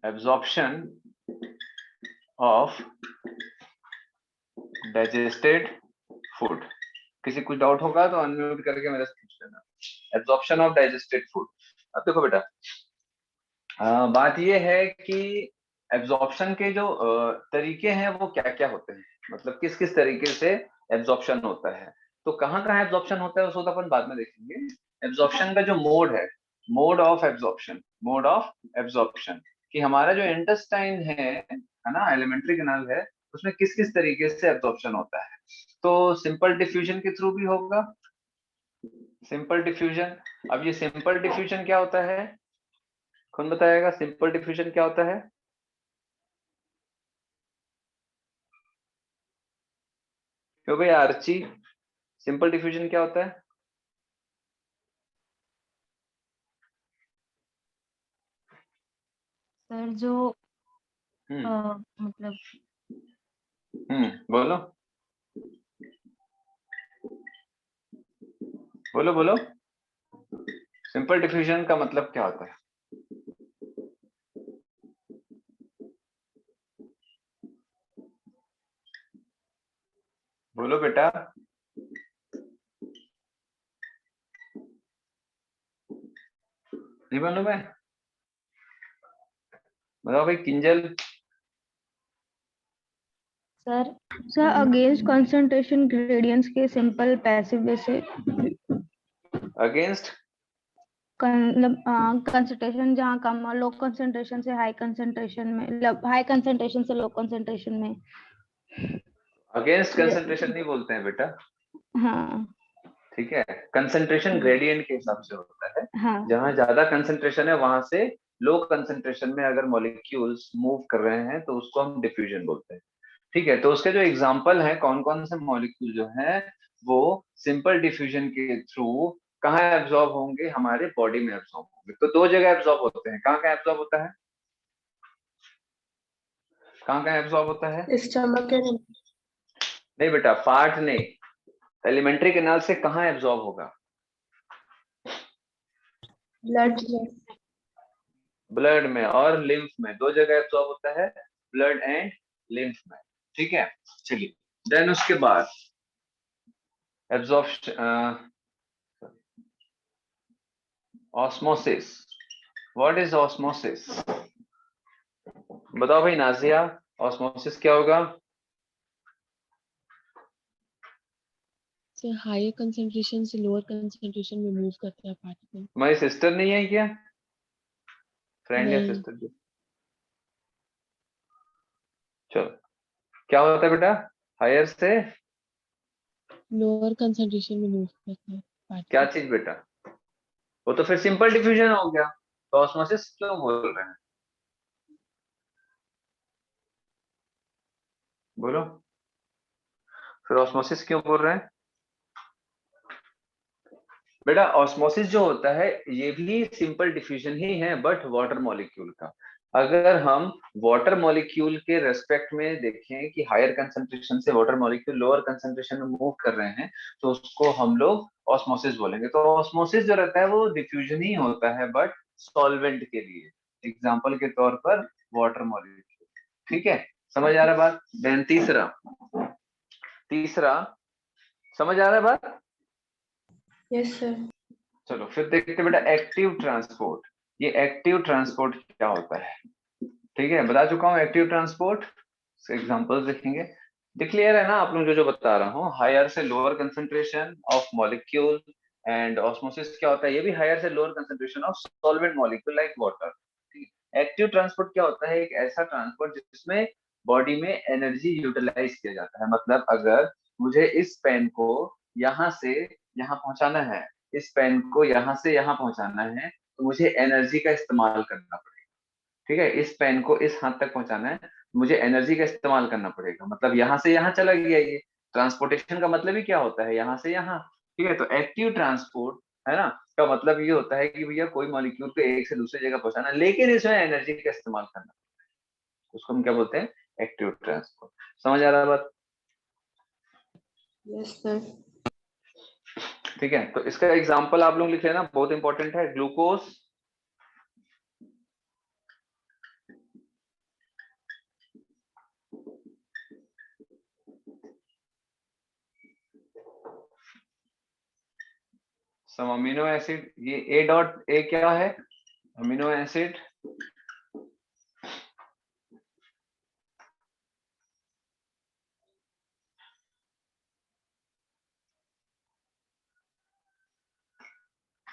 Absorption of digested food. किसी कुछ doubt होगा तो अनम्यूट करके मेरे से पूछ लेना। Absorption of digested food. अब देखो बेटा, बात ये है कि एब्जॉर्प्शन के जो तरीके हैं वो क्या क्या होते हैं, मतलब किस किस तरीके से एब्जॉर्प्शन होता है। तो कहाँ कहाँ एब्जॉर्प्शन होता है उसको तो अपन बाद में देखेंगे। एब्जॉर्प्शन का जो मोड है, मोड ऑफ एब्जॉर्प्शन, कि हमारा जो इंटेस्टाइन है ना, एलिमेंट्री कैनाल है, उसमें किस किस तरीके से एब्जॉर्प्शन होता है। तो सिंपल डिफ्यूजन के थ्रू भी होगा, सिंपल डिफ्यूजन। अब ये सिंपल डिफ्यूजन क्या होता है, कौन बताएगा सिंपल डिफ्यूजन क्या होता है? क्यों भाई आर्ची, सिंपल डिफ्यूजन क्या होता है? सर जो मतलब बोलो बोलो बोलो, सिंपल डिफ्यूजन का मतलब क्या होता है? बोलो बेटा। नहीं बोलो मैं, बताओ भाई Kinjal. Sir sir against concentration gradients के सिंपल पैसिव वे से अगेंस्ट मतलब कंसंट्रेशन जहाँ कम और लो कंसंट्रेशन से हाई कंसंट्रेशन में, मतलब हाई कंसंट्रेशन से लो कंसंट्रेशन में। अगेंस्ट कंसंट्रेशन नहीं बोलते हैं बेटा, हाँ ठीक है। कंसंट्रेशन ग्रेडियंट के हिसाब से होता है। हाँ जहां ज्यादा कंसंट्रेशन है वहां से लो कंसंट्रेशन में अगर मॉलिक्यूल्स मूव कर रहे हैं तो उसको हम डिफ्यूजन बोलते हैं, ठीक है। तो उसके जो एग्जांपल है कौन कौन से मॉलिक्यूल जो है वो सिंपल डिफ्यूजन के थ्रू कहाँ एब्जॉर्ब होंगे, हमारे बॉडी में एब्जॉर्ब होंगे। तो दो जगह एब्जॉर्ब होते हैं, कहाँ कहाँ एब्जॉर्ब होता है, कहाँ कहाँ एब्जॉर्ब होता है? स्टमक के नहीं बेटा, फाट नहीं, एलिमेंट्री कैनाल से कहाँ एब्जॉर्ब होगा? ब्लड ब्लड में और लिम्फ में, दो जगह एब्जॉर्ब होता है, ब्लड एंड लिम्फ में, ठीक है। चलिए, देन उसके बाद absorption, osmosis. What is osmosis? बताओ भाई नाजिया, ऑस्मोसिस क्या होगा? सर हायर कंसंट्रेशन से लोअर कंसंट्रेशन में मूव करता है पार्टिकल। तुम्हारी सिस्टर नहीं है क्या, फ्रेंड या नहीं। सिस्टर? चलो, क्या होता है बेटा, हायर से लोअर कंसंट्रेशन में मूव करता है क्या पार्टिकल। चीज बेटा? वो तो फिर सिंपल डिफ्यूजन हो गया, तो ऑस्मोसिस क्यों बोल रहे हैं, बोलो। फिर ऑस्मोसिस क्यों बोल रहे हैं बेटा? ऑस्मोसिस जो होता है ये भी सिंपल डिफ्यूजन ही है, बट वाटर मॉलिक्यूल का। अगर हम वाटर मॉलिक्यूल के रेस्पेक्ट में देखें कि हायर कंसंट्रेशन से वाटर मॉलिक्यूल लोअर कंसंट्रेशन में मूव कर रहे हैं तो उसको हम लोग ऑस्मोसिस बोलेंगे। तो ऑस्मोसिस जो रहता है वो डिफ्यूजन ही होता है, बट सॉल्वेंट के लिए, एग्जाम्पल के तौर पर वाटर मॉलिक्यूल, ठीक है। समझ आ रहा है बात? देन तीसरा, तीसरा समझ आ रहा है बात? Yes sir. चलो फिर देखते हैं बेटा, एक्टिव ट्रांसपोर्ट। ये एक्टिव ट्रांसपोर्ट क्या होता है, ठीक है, बता चुका हूँ एक्टिव ट्रांसपोर्ट, एग्जांपल्स देखेंगे। क्लियर है ना आप लोग जो जो बता रहा हूँ? हायर से lower concentration of molecule, and osmosis क्या होता है, ये भी हायर से lower concentration of solvent molecule like water. Active transport क्या होता है, एक ऐसा ट्रांसपोर्ट जिसमें बॉडी में एनर्जी यूटिलाइज किया जाता है। मतलब अगर मुझे इस पेन को यहाँ से यहाँ पहुंचाना है, इस पेन को यहाँ से यहाँ पहुंचाना है, तो मुझे एनर्जी का इस्तेमाल करना पड़ेगा, ठीक है। इस पेन को इस हाथ तक पहुंचाना है, मुझे एनर्जी का इस्तेमाल करना पड़ेगा। मतलब यहाँ से यहाँ चला गया ये, ट्रांसपोर्टेशन का मतलब ही क्या होता है, यहाँ से यहाँ, ठीक है। तो एक्टिव ट्रांसपोर्ट है ना, का मतलब ये होता है कि भैया कोई मॉलिक्यूल को एक से दूसरी जगह पहुंचाना, लेकिन इसमें एनर्जी का इस्तेमाल करना, उसको हम क्या बोलते हैं, एक्टिव ट्रांसपोर्ट। समझ आ रहा है बात? Yes sir. ठीक है, तो इसका एग्जाम्पल आप लोग लिख लेना, बहुत इंपॉर्टेंट है। ग्लूकोज, सम अमीनो एसिड, ये ए डॉट ए क्या है, अमीनो एसिड,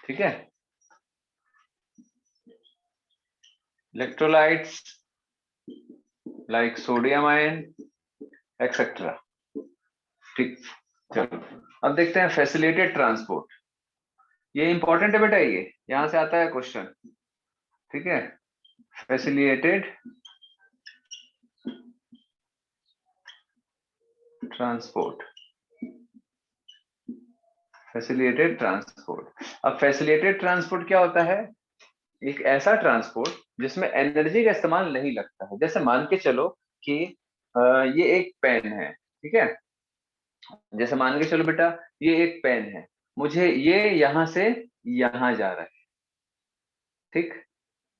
ठीक है, electrolytes like sodium ion etcetera. ठीक, चलो अब देखते हैं फैसिलिटेड ट्रांसपोर्ट। ये इंपॉर्टेंट है बेटा, ये यहां से आता है क्वेश्चन, ठीक है, फैसिलिटेड ट्रांसपोर्ट, फैसिलिटेड ट्रांसपोर्ट। अब फैसिलिटेड ट्रांसपोर्ट क्या होता है, एक ऐसा ट्रांसपोर्ट जिसमें एनर्जी का इस्तेमाल नहीं लगता है। जैसे मान के चलो कि ये एक पेन है, ठीक है, जैसे मान के चलो बेटा ये एक पेन है, मुझे ये यहां से यहां जा रहा है, ठीक,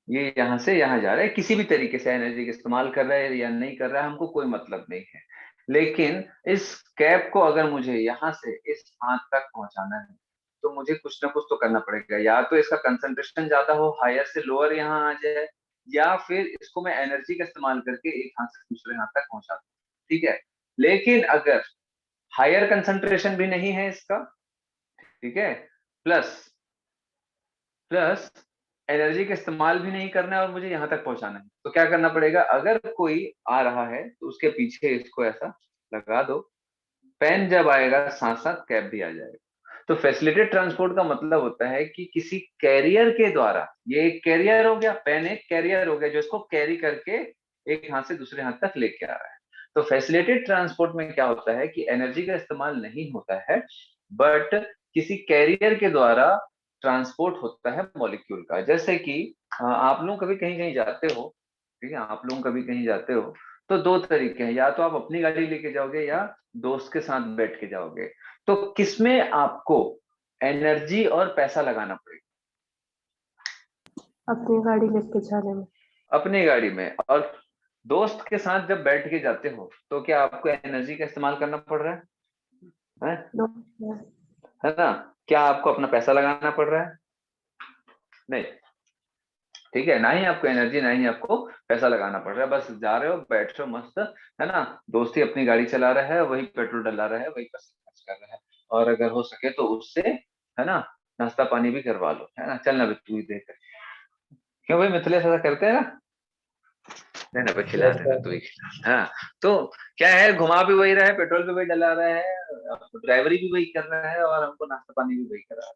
ये यहां से यहां जा रहा है, किसी भी तरीके से एनर्जी का इस्तेमाल कर रहा है या नहीं कर रहा है हमको कोई मतलब नहीं है। लेकिन इस कैप को अगर मुझे यहाँ से इस हाथ तक पहुंचाना है तो मुझे कुछ ना कुछ तो करना पड़ेगा, या तो इसका कंसंट्रेशन ज्यादा हो, हायर से लोअर यहाँ आ जाए, या फिर इसको मैं एनर्जी का इस्तेमाल करके एक हाथ से दूसरे हाथ तक पहुंचा दूं, ठीक है। लेकिन अगर हायर कंसंट्रेशन भी नहीं है इसका, ठीक है, प्लस प्लस एनर्जी का इस्तेमाल भी नहीं करना है और मुझे यहां तक पहुंचाना है, तो क्या करना पड़ेगा, अगर कोई आ रहा है तो उसके पीछे इसको ऐसा लगा दो, पेन जब आएगा साथ साथ कैप भी आ जाएगा। तो फैसिलिटेड ट्रांसपोर्ट का मतलब होता है कि किसी कैरियर के द्वारा, ये एक कैरियर हो गया, पेन एक कैरियर हो गया जो इसको कैरी करके एक हाथ से दूसरे हाथ तक लेके आ रहा है। तो फैसिलिटेड ट्रांसपोर्ट में क्या होता है कि एनर्जी का इस्तेमाल नहीं होता है, बट किसी कैरियर के द्वारा ट्रांसपोर्ट होता है मॉलिक्यूल का। जैसे कि आप लोग कभी कहीं कहीं जाते हो, ठीक है, आप लोग कभी कहीं जाते हो तो दो तरीके हैं, या तो आप अपनी गाड़ी लेके जाओगे या दोस्त के साथ बैठ के जाओगे। तो किसमें आपको एनर्जी और पैसा लगाना पड़ेगा, अपनी गाड़ी लेके जाने में। अपनी गाड़ी में। और दोस्त के साथ जब बैठ के जाते हो तो क्या आपको एनर्जी का इस्तेमाल करना पड़ रहा है? नो। है ना, क्या आपको अपना पैसा लगाना पड़ रहा है? नहीं, ठीक है, ना ही आपको एनर्जी ना ही आपको पैसा लगाना पड़ रहा है, बस जा रहे हो बैठ रहे हो मस्त, है ना, दोस्ती अपनी गाड़ी चला रहा है, वही पेट्रोल डला रहा है, वही पैसा खर्च कर रहा है, और अगर हो सके तो उससे, है ना, नाश्ता पानी भी करवा लो, है ना, चलना भी तू ही देख। क्यों भाई मिथिलेश ऐसा करते हैं ना, नहीं ना भाई खिला यस देना सर। तू ही खिला। हाँ, तो क्या है, घुमा भी वही रहा है, पेट्रोल भी वही डला रहा है, ड्राइवरी भी वही कर रहा है, और हमको नाश्ता पानी भी वही कर रहा है।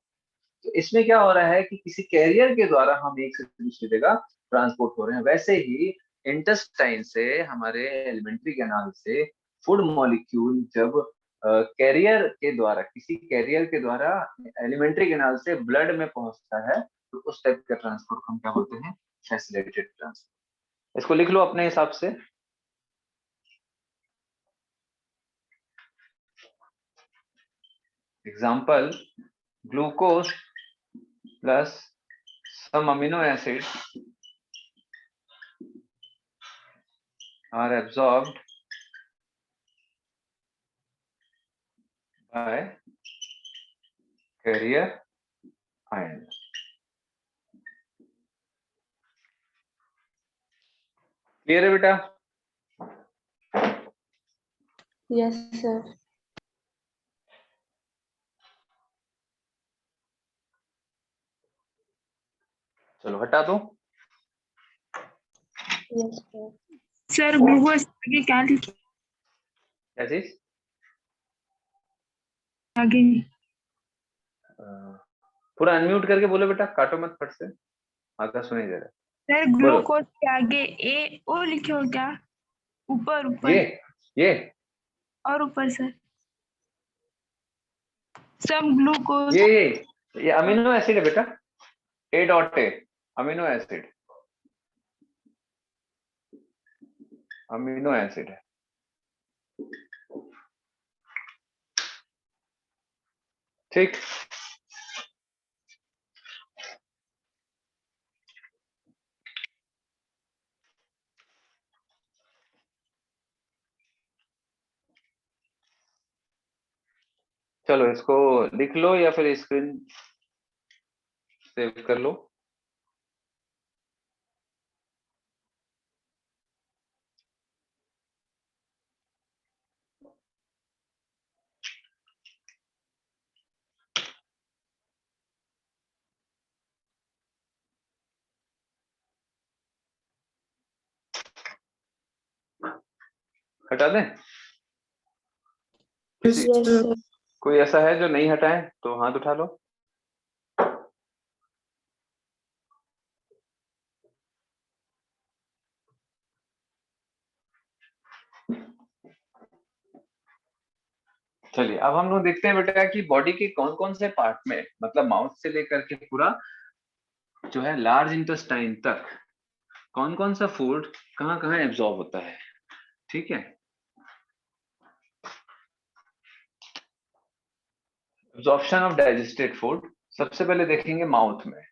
तो इसमें क्या हो रहा है कि किसी कैरियर के द्वारा हम एक से दूसरी जगह ट्रांसपोर्ट हो रहे हैं। वैसे ही इंटेस्टाइन से, हमारे एलिमेंट्री कैनाल से फूड मॉलिक्यूल जब कैरियर के द्वारा, किसी कैरियर के द्वारा एलिमेंट्री कैनाल से ब्लड में पहुंचता है, तो उस टाइप का ट्रांसपोर्ट हम क्या बोलते हैं, फैसिलिटेटेड ट्रांसपोर्ट। इसको लिख लो अपने हिसाब से। Example, glucose plus some amino acids are absorbed by carrier ion। Clear है बेटा? Yes sir. चलो हटा दो। Yes sir. सर ग्लूकोज आगे क्या लिखे, क्या चीज? आगे पूरा अनम्यूट करके बोलो बेटा, काटो मत फट से, आधा सुनाई दे रहा सर है, बोलो। ग्लूकोज के आगे ए ओ लिखे हो क्या, ऊपर ऊपर ये और ऊपर सर, सम ग्लूकोज ये अमीनो एसिड है बेटा, ए dot A, amino acid, amino acid है। ठीक, चलो इसको लिख लो या फिर स्क्रीन सेव कर लो। हटा दें? किसी Yes, sir. कोई ऐसा है जो नहीं हटाए तो हाथ उठा लो। चलिए अब हम लोग देखते हैं बेटा कि बॉडी के कौन कौन से पार्ट में, मतलब माउथ से लेकर के पूरा जो है लार्ज इंटेस्टाइन तक कौन कौन सा फूड कहाँ कहाँ एब्जॉर्ब होता है। ठीक है, एब्जॉर्प्शन ऑफ डाइजेस्टेड फूड सबसे पहले देखेंगे माउथ में।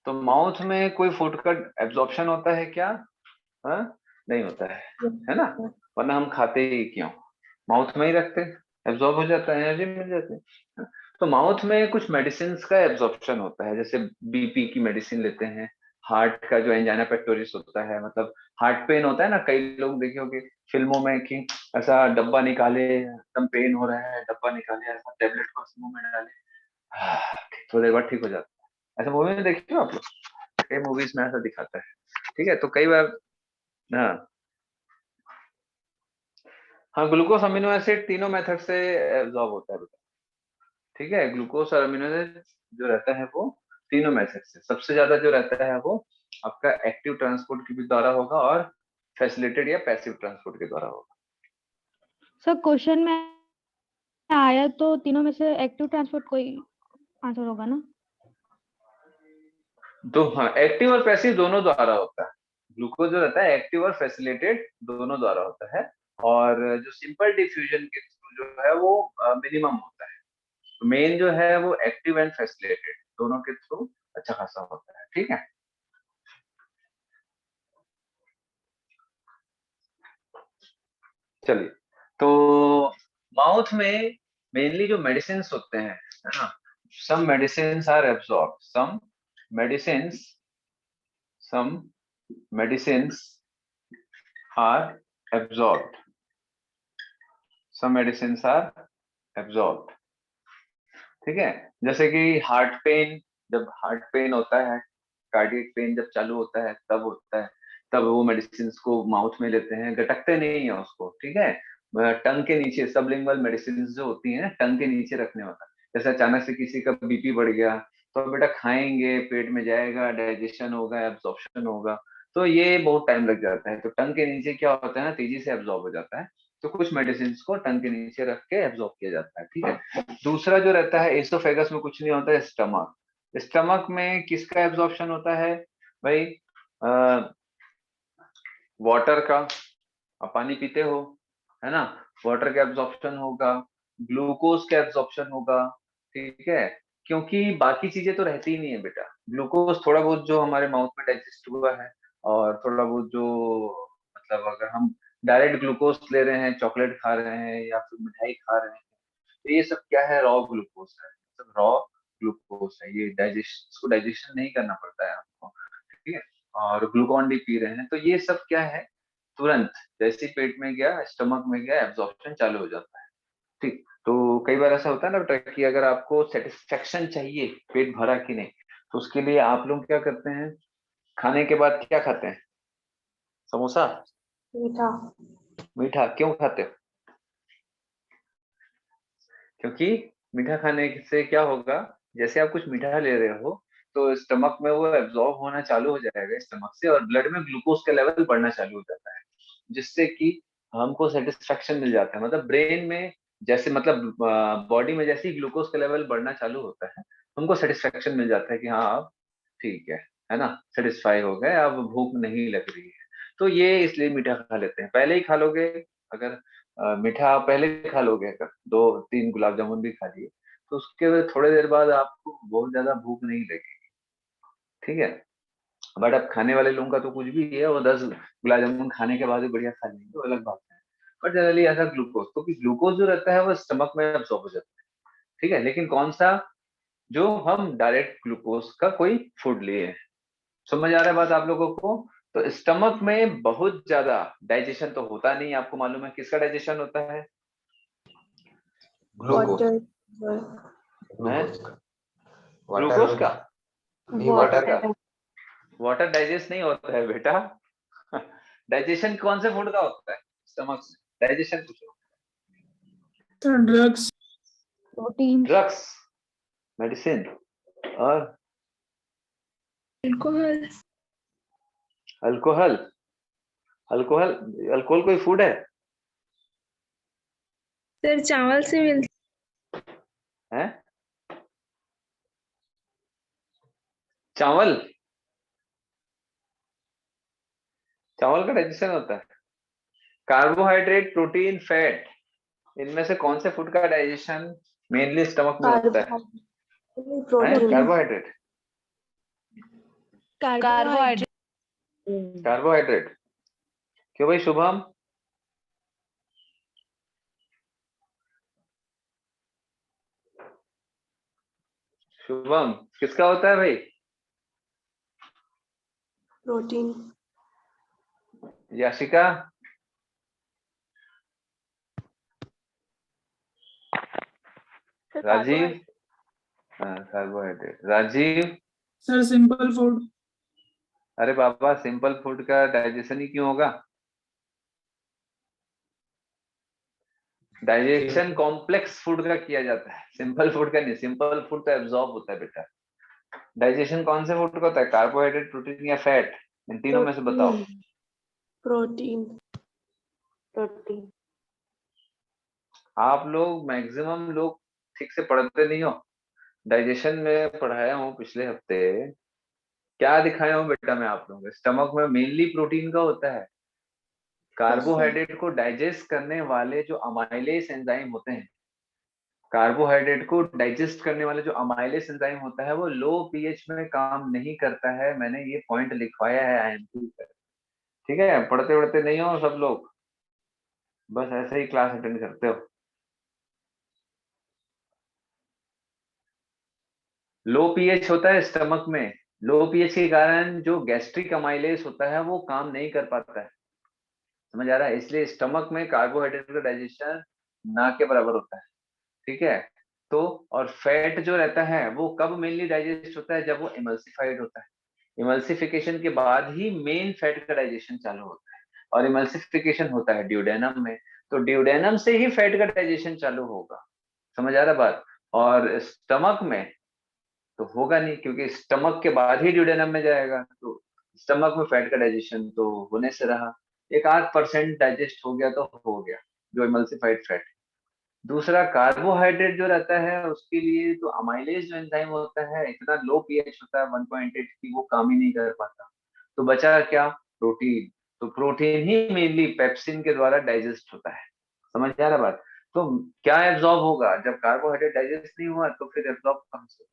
तो माउथ में कोई फूड का एब्जॉर्प्शन होता है क्या? हाँ, नहीं होता है ना, वरना हम खाते ही क्यों, माउथ में ही रखते, एब्जॉर्ब हो जाता है, एनर्जी मिल जाती है। तो माउथ में कुछ मेडिसिन का एब्जॉर्प्शन होता है, जैसे बीपी की मेडिसिन लेते हैं, हार्ट का जो एंजाइना पेक्टोरिस होता है, मतलब हार्ट पेन होता है ना, कई लोग देखे होंगे फिल्मों में कि ऐसा डब्बा निकाले, एकदम पेन हो रहा है, डब्बा निकाले, ऐसा टेबलेट को मुंह में डाले, थोड़ी देर बाद ठीक हो जाता है। ऐसा मूवी में देखिए आप लोग, कई मूवीज में ऐसा दिखाता है। ठीक है, तो कई बार हाँ हाँ, ग्लूकोज अमीनो एसिड तीनों मेथड से एब्जॉर्ब होता है बेटा। ठीक है, ग्लूकोज और अमीनो एसिड जो रहता है वो तीनों मेथड से, सबसे ज्यादा जो रहता है वो आपका एक्टिव ट्रांसपोर्ट के भी द्वारा होगा और फैसिलिटेड या पैसिव ट्रांसपोर्ट के द्वारा होगा। सर क्वेश्चन में आया तो तीनों में से एक्टिव ट्रांसपोर्ट कोई आंसर होगा ना? तो हाँ, एक्टिव और पैसिव दोनों द्वारा होता है। ग्लूकोज जो रहता है एक्टिव और फैसिलिटेड दोनों द्वारा होता है, और जो सिंपल डिफ्यूजन के थ्रू जो है वो मिनिमम होता है। मेन जो है वो एक्टिव एंड फैसिलिटेड दोनों के थ्रू अच्छा खासा होता है। ठीक है, चलिए, तो माउथ में मेनली जो मेडिसिन होते हैं, है ना, some medicine are absorb, medicine some medicine are absorb some medicine are absorb. ठीक है, जैसे कि हार्ट पेन, जब हार्ट पेन होता है, कार्डियक पेन जब चालू होता है तब होता है, तब वो मेडिसिन को माउथ में लेते हैं, गटकते नहीं है उसको। ठीक है, टंग के नीचे सबलिंगुअल मेडिसिन जो होती है टंग के नीचे रखने होता है। जैसे अचानक से किसी का बीपी बढ़ गया तो बेटा खाएंगे, पेट में जाएगा, डाइजेशन होगा, एब्जॉर्प्शन होगा, तो ये बहुत टाइम लग जाता है। तो टंग के नीचे क्या होता है ना, तेजी से एब्जॉर्ब हो जाता है, तो कुछ मेडिसिन को टंग के नीचे रख के एब्जॉर्ब किया जाता है। ठीक है, दूसरा जो रहता है एसोफेगस में कुछ नहीं होता है, स्टमक। स्टमक में किसका एब्जॉर्प्शन होता है भाई? वाटर का, आप पानी पीते हो, है ना, वाटर का एब्जॉर्प्शन होगा, ग्लूकोज का एब्जॉर्प्शन होगा। ठीक है, क्योंकि बाकी चीजें तो रहती ही नहीं है बेटा, ग्लूकोज थोड़ा बहुत जो हमारे माउथ में डाइजेस्ट हुआ है, और थोड़ा बहुत जो, मतलब अगर हम डायरेक्ट ग्लूकोज ले रहे हैं, चॉकलेट खा रहे हैं या फिर मिठाई खा रहे हैं, तो ये सब क्या है, रॉ ग्लूकोज है, सब रॉ ग्लूकोज है, ये डाइजेशन, इसको डाइजेशन नहीं करना पड़ता है आपको। ठीक है, और ग्लूकॉन डी पी रहे हैं, तो ये सब क्या है, तुरंत जैसे ही पेट में गया, स्टमक में गया, एब्जॉर्प्शन चालू हो जाता है। ठीक, तो कई बार ऐसा होता है ना बेटा कि अगर आपको सेटिस्फेक्शन चाहिए पेट भरा कि नहीं, तो उसके लिए आप लोग क्या करते हैं, खाने के बाद क्या खाते हैं? समोसा, मीठा। मीठा क्यों खाते हो? क्योंकि मीठा खाने से क्या होगा, जैसे आप कुछ मीठा ले रहे हो तो स्टमक में वो एब्जॉर्ब होना चालू हो जाएगा स्टमक से, और ब्लड में ग्लूकोज का लेवल बढ़ना चालू हो जाता है, जिससे कि हमको सेटिस्फेक्शन मिल जाता है। मतलब ब्रेन में जैसे, मतलब बॉडी में जैसे ही ग्लूकोज का लेवल बढ़ना चालू होता है, हमको सेटिस्फेक्शन मिल जाता है कि हाँ अब ठीक है ना, सेटिस्फाई हो गए, अब भूख नहीं लग रही है। तो ये इसलिए मीठा खा लेते हैं। पहले ही खा लोगे, अगर मीठा आप पहले खा लोगे, अगर 2-3 गुलाब जामुन भी खा लिए, तो उसके बाद थोड़ी देर बाद आपको बहुत ज्यादा भूख नहीं लगेगी। ठीक है, बट अब खाने वाले लोगों का तो कुछ भी है, वो 10 गुलाब जामुन खाने के बाद भी बढ़िया खा लेंगे, वो अलग बात है। बट जनरली ऐसा ग्लूकोज, तो ग्लूकोज जो रहता है वो स्टमक में अब्सॉर्ब हो जाता है। ठीक है, लेकिन कौन सा जो हम डायरेक्ट ग्लूकोज का कोई फूड लिए। समझ आ रहा है बात आप लोगों को? तो स्टमक में बहुत ज्यादा डाइजेशन तो होता नहीं, आपको मालूम है किसका डाइजेशन होता है? ग्लूकोज वाटर ग्लूकोज का? नहीं वाटर का वाटर डाइजेस्ट नहीं होता है बेटा। डाइजेशन कौन से फूड का होता है? स्टमक में डाइजेशन पूछो। ड्रग्स प्रोटीन ड्रग्स, मेडिसिन और अल्कोहल। अल्कोहल। अल्कोहल, अल्कोहल कोई फूड है? सर चावल से मिलता हैं? चावल, चावल का डाइजेशन होता है। कार्बोहाइड्रेट, प्रोटीन, फैट, इनमें से कौन से फूड का डाइजेशन मेनली स्टमक में होता है? Protein carbohydrate. कार्बोहाइड्रेट। कार्बोहाइड्रेट क्यों भाई शुभम? शुभम किसका होता है भाई? प्रोटीन याशिका? राजीव? हाँ carbohydrate. Rajiv? Sir simple food. अरे बाबा सिंपल फूड का डाइजेशन ही क्यों होगा? डाइजेशन कॉम्प्लेक्स फूड का किया जाता है, सिंपल फूड का नहीं। सिंपल फूड तो एब्जॉर्ब होता है बेटा। डाइजेशन कौन से फूड का होता है? कार्बोहाइड्रेट, प्रोटीन या फैट? इन तीनों में से बताओ। प्रोटीन प्रोटीन आप लोग मैक्सिमम लोग ठीक से पढ़ते नहीं हो। डाइजेशन में पढ़ाया हूँ पिछले हफ्ते, क्या दिखाया हूँ बेटा मैं आप लोगों को? स्टमक में मेनली प्रोटीन का होता है। कार्बोहाइड्रेट को डाइजेस्ट करने वाले जो अमाइलेज एंजाइम होते हैं, कार्बोहाइड्रेट को डाइजेस्ट करने वाले जो अमाइलेज एंजाइम होता है, वो लो पीएच में काम नहीं करता है। मैंने ये पॉइंट लिखवाया है आईएमपी पर। ठीक है, पढ़ते पढ़ते नहीं हो सब लोग, बस ऐसे ही क्लास अटेंड करते हो। लो पीएच होता है स्टमक में। लो पीएच के कारण जो गैस्ट्रिक अमाइलेज होता है वो काम नहीं कर पाता है। समझ आ रहा है? इसलिए स्टमक में कार्बोहाइड्रेट का डाइजेशन ना के बराबर होता है। ठीक है, तो और फैट जो रहता है वो कब मेनली डाइजेस्ट होता है? जब वो इमल्सिफाइड होता है। इमल्सिफिकेशन के बाद ही मेन फैट का डाइजेशन चालू होता है, और इमल्सिफिकेशन होता है ड्यूडेनम में। तो ड्यूडेनम से ही फैट का डाइजेशन चालू होगा। समझ आ रहा बात? और स्टमक में तो होगा नहीं, क्योंकि स्टमक के बाद ही ड्यूडेनम में जाएगा। तो स्टमक में फैट का डाइजेशन तो होने से रहा, 1-8% डाइजेस्ट हो गया तो हो गया, जो इमल्सिफाइड फैट। दूसरा कार्बोहाइड्रेट जो रहता है उसके लिए तो अमाइलेज जो एंजाइम होता है इतना लो पीएच होता है 1.8 की, वो काम ही नहीं कर पाता। तो बचा क्या? प्रोटीन। तो प्रोटीन ही मेनली पेप्सिन के द्वारा डाइजेस्ट होता है। समझ आ रहा बात? तो क्या एब्जॉर्ब होगा? जब कार्बोहाइड्रेट डाइजेस्ट नहीं हुआ तो फिर एब्जॉर्ब कहाँ से?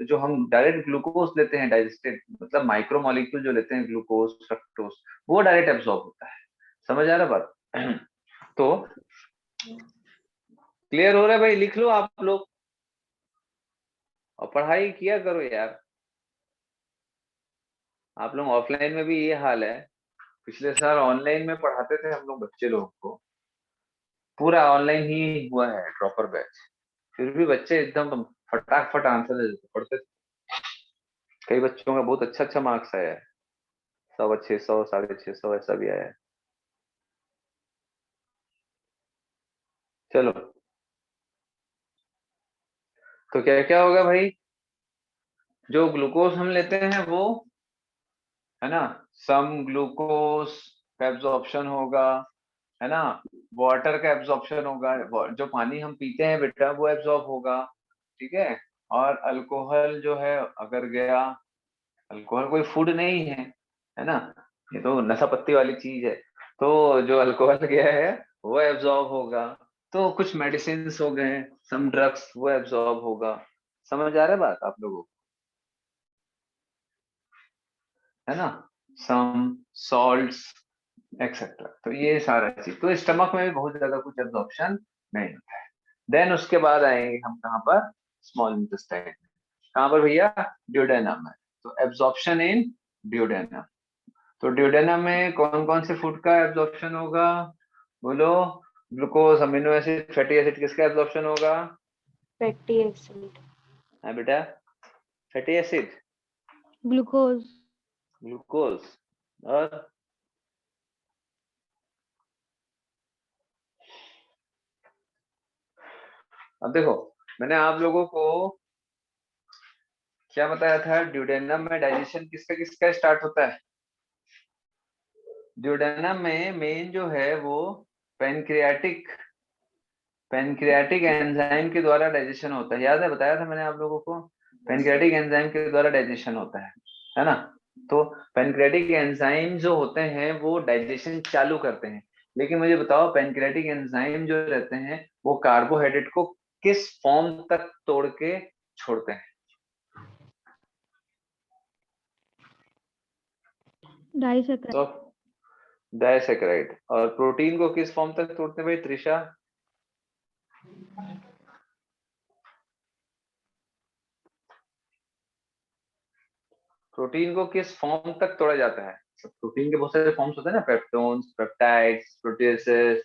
तो जो हम डायरेक्ट ग्लूकोज लेते हैं डाइजेस्टेड, मतलब माइक्रो मॉलिक्यूल जो लेते हैं ग्लूकोज, फ्रक्टोज, वो डायरेक्ट एब्जॉर्ब होता है। समझ आ रहा बात? तो क्लियर हो रहा है भाई? लिख लो आप लोग और पढ़ाई किया करो यार। आप लोग ऑफलाइन में भी ये हाल है। पिछले साल ऑनलाइन में पढ़ाते थे हम लोग बच्चे लोगों को, पूरा ऑनलाइन ही हुआ है प्रॉपर बैच, फिर भी बच्चे एकदम फटाफट आंसर दे देते पढ़ते थे। कई बच्चों का बहुत अच्छा अच्छा मार्क्स आया है, 100, 600, 650 ऐसा भी आया है। चलो, तो क्या क्या होगा भाई? जो ग्लूकोज हम लेते हैं वो है ना, सम ग्लूकोज का एब्जॉर्प्शन होगा, है ना, वाटर का एब्जॉर्प्शन होगा, जो पानी हम पीते हैं बेटा वो एब्जॉर्ब होगा। ठीक है, और अल्कोहल जो है अगर गया, अल्कोहल कोई फूड नहीं है ना, ये तो नशा पत्ती वाली चीज है। तो जो अल्कोहल गया है वो एब्जॉर्ब होगा। तो कुछ मेडिसिन हो गए, सम ड्रग्स, वो एब्जॉर्ब होगा। समझ आ रहा है बात आप लोगों को? है ना, सम सॉल्ट्स एक्सेट्रा। तो ये सारा चीज तो स्टमक में भी बहुत ज्यादा कुछ एब्जॉर्प्शन नहीं होता है। देन उसके बाद आएंगे हम कहाँ पर? Small intestine. कहाँ पर भैया? ड्यूडेनम में। तो एब्जॉर्प्शन इन ड्यूडेनम। तो ड्यूडेनम में कौन कौन से फूड का एब्जॉर्प्शन होगा? बोलो। Glucose, amino acid, fatty acid, किसका एब्जॉर्प्शन होगा? फैटी एसिड, हाँ बेटा, फैटी एसिड, ग्लूकोज। ग्लूकोज। और अब देखो, मैंने आप लोगों को क्या बताया था? ड्यूडेनम में डाइजेशन किसका किसका स्टार्ट होता है? ड्यूडेनम में मेन जो है वो पैनक्रियाटिक एंजाइम के द्वारा डाइजेशन होता है। याद है, बताया था मैंने आप लोगों को, पैनक्रियाटिक एंजाइम के द्वारा डाइजेशन होता है ना? तो पैनक्रियाटिक एंजाइम जो होते हैं वो डाइजेशन चालू करते हैं। लेकिन मुझे बताओ, पैनक्रियाटिक एंजाइम जो रहते हैं वो कार्बोहाइड्रेट को किस फॉर्म तक तोड़ के छोड़ते हैं? डाइसेक्राइड। तो डाइसैकेराइड। और प्रोटीन को किस फॉर्म तक तोड़ते हैं भाई त्रिशा? प्रोटीन को किस फॉर्म तक तोड़ा जाता है? प्रोटीन के बहुत सारे फॉर्म्स होते हैं ना, पेप्टोन्स, पेप्टाइड्स, प्रोटीएसेस,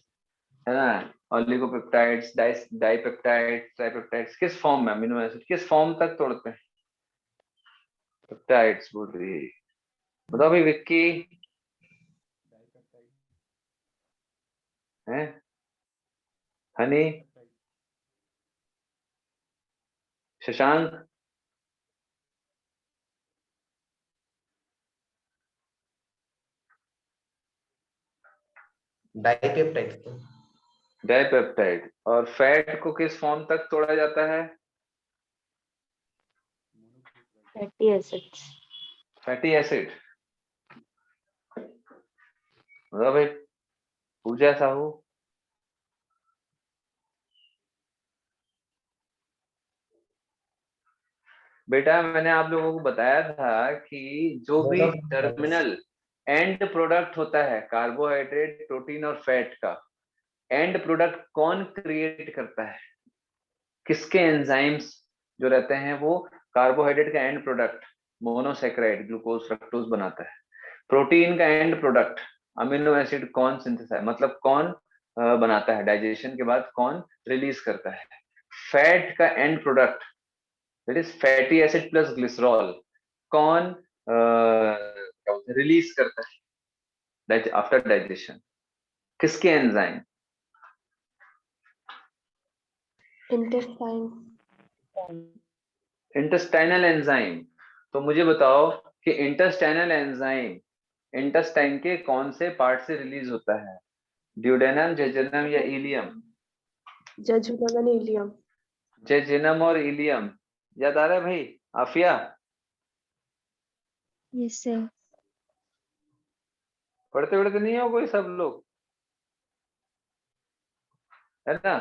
है ना, ऑलिगोपेप्टाइड्स, डाइपेप्टाइड्स, ट्राइपेप्टाइड्स, किस फॉर्म में अमीनो एसिड किस फॉर्म तक तोड़ते हैं? पेप्टाइड्स बोल रही है। बताओ भाई विक्की, है हनी, शशांक, डाइपेप्टाइड। डाइपेप्टाइड। और फैट को किस फॉर्म तक तोड़ा जाता है? Fatty acids, fatty acid. बताओ भाई पूजा साहू। बेटा मैंने आप लोगों को बताया था कि जो भी टर्मिनल एंड प्रोडक्ट होता है कार्बोहाइड्रेट, प्रोटीन और फैट का, एंड प्रोडक्ट कौन क्रिएट करता है? किसके एंजाइम्स जो रहते हैं वो कार्बोहाइड्रेट का and product monosaccharide, glucose, fructose बनाता है। प्रोटीन का एंड प्रोडक्ट अमीनो एसिड कौन सिंथेसाइज, मतलब कौन बनाता है? डाइजेशन के बाद कौन रिलीज करता है? फैट का and product that is fatty acid plus glycerol कौन रिलीज करता है आफ्टर डाइजेशन? किसके एंजाइम? Intestine, intestinal enzyme. तो मुझे बताओ कि इंटेस्टाइनल एंजाइम इंटेस्टाइन के कौन से पार्ट से रिलीज होता है? ड्यूडेनम, जेजुनम या इलियम? Jejunum, ileum. जेजुनम और इलियम। याद आ रहा है भाई? Afiya yes sir. पढ़ते पढ़ते नहीं हो कोई सब लोग, है ना?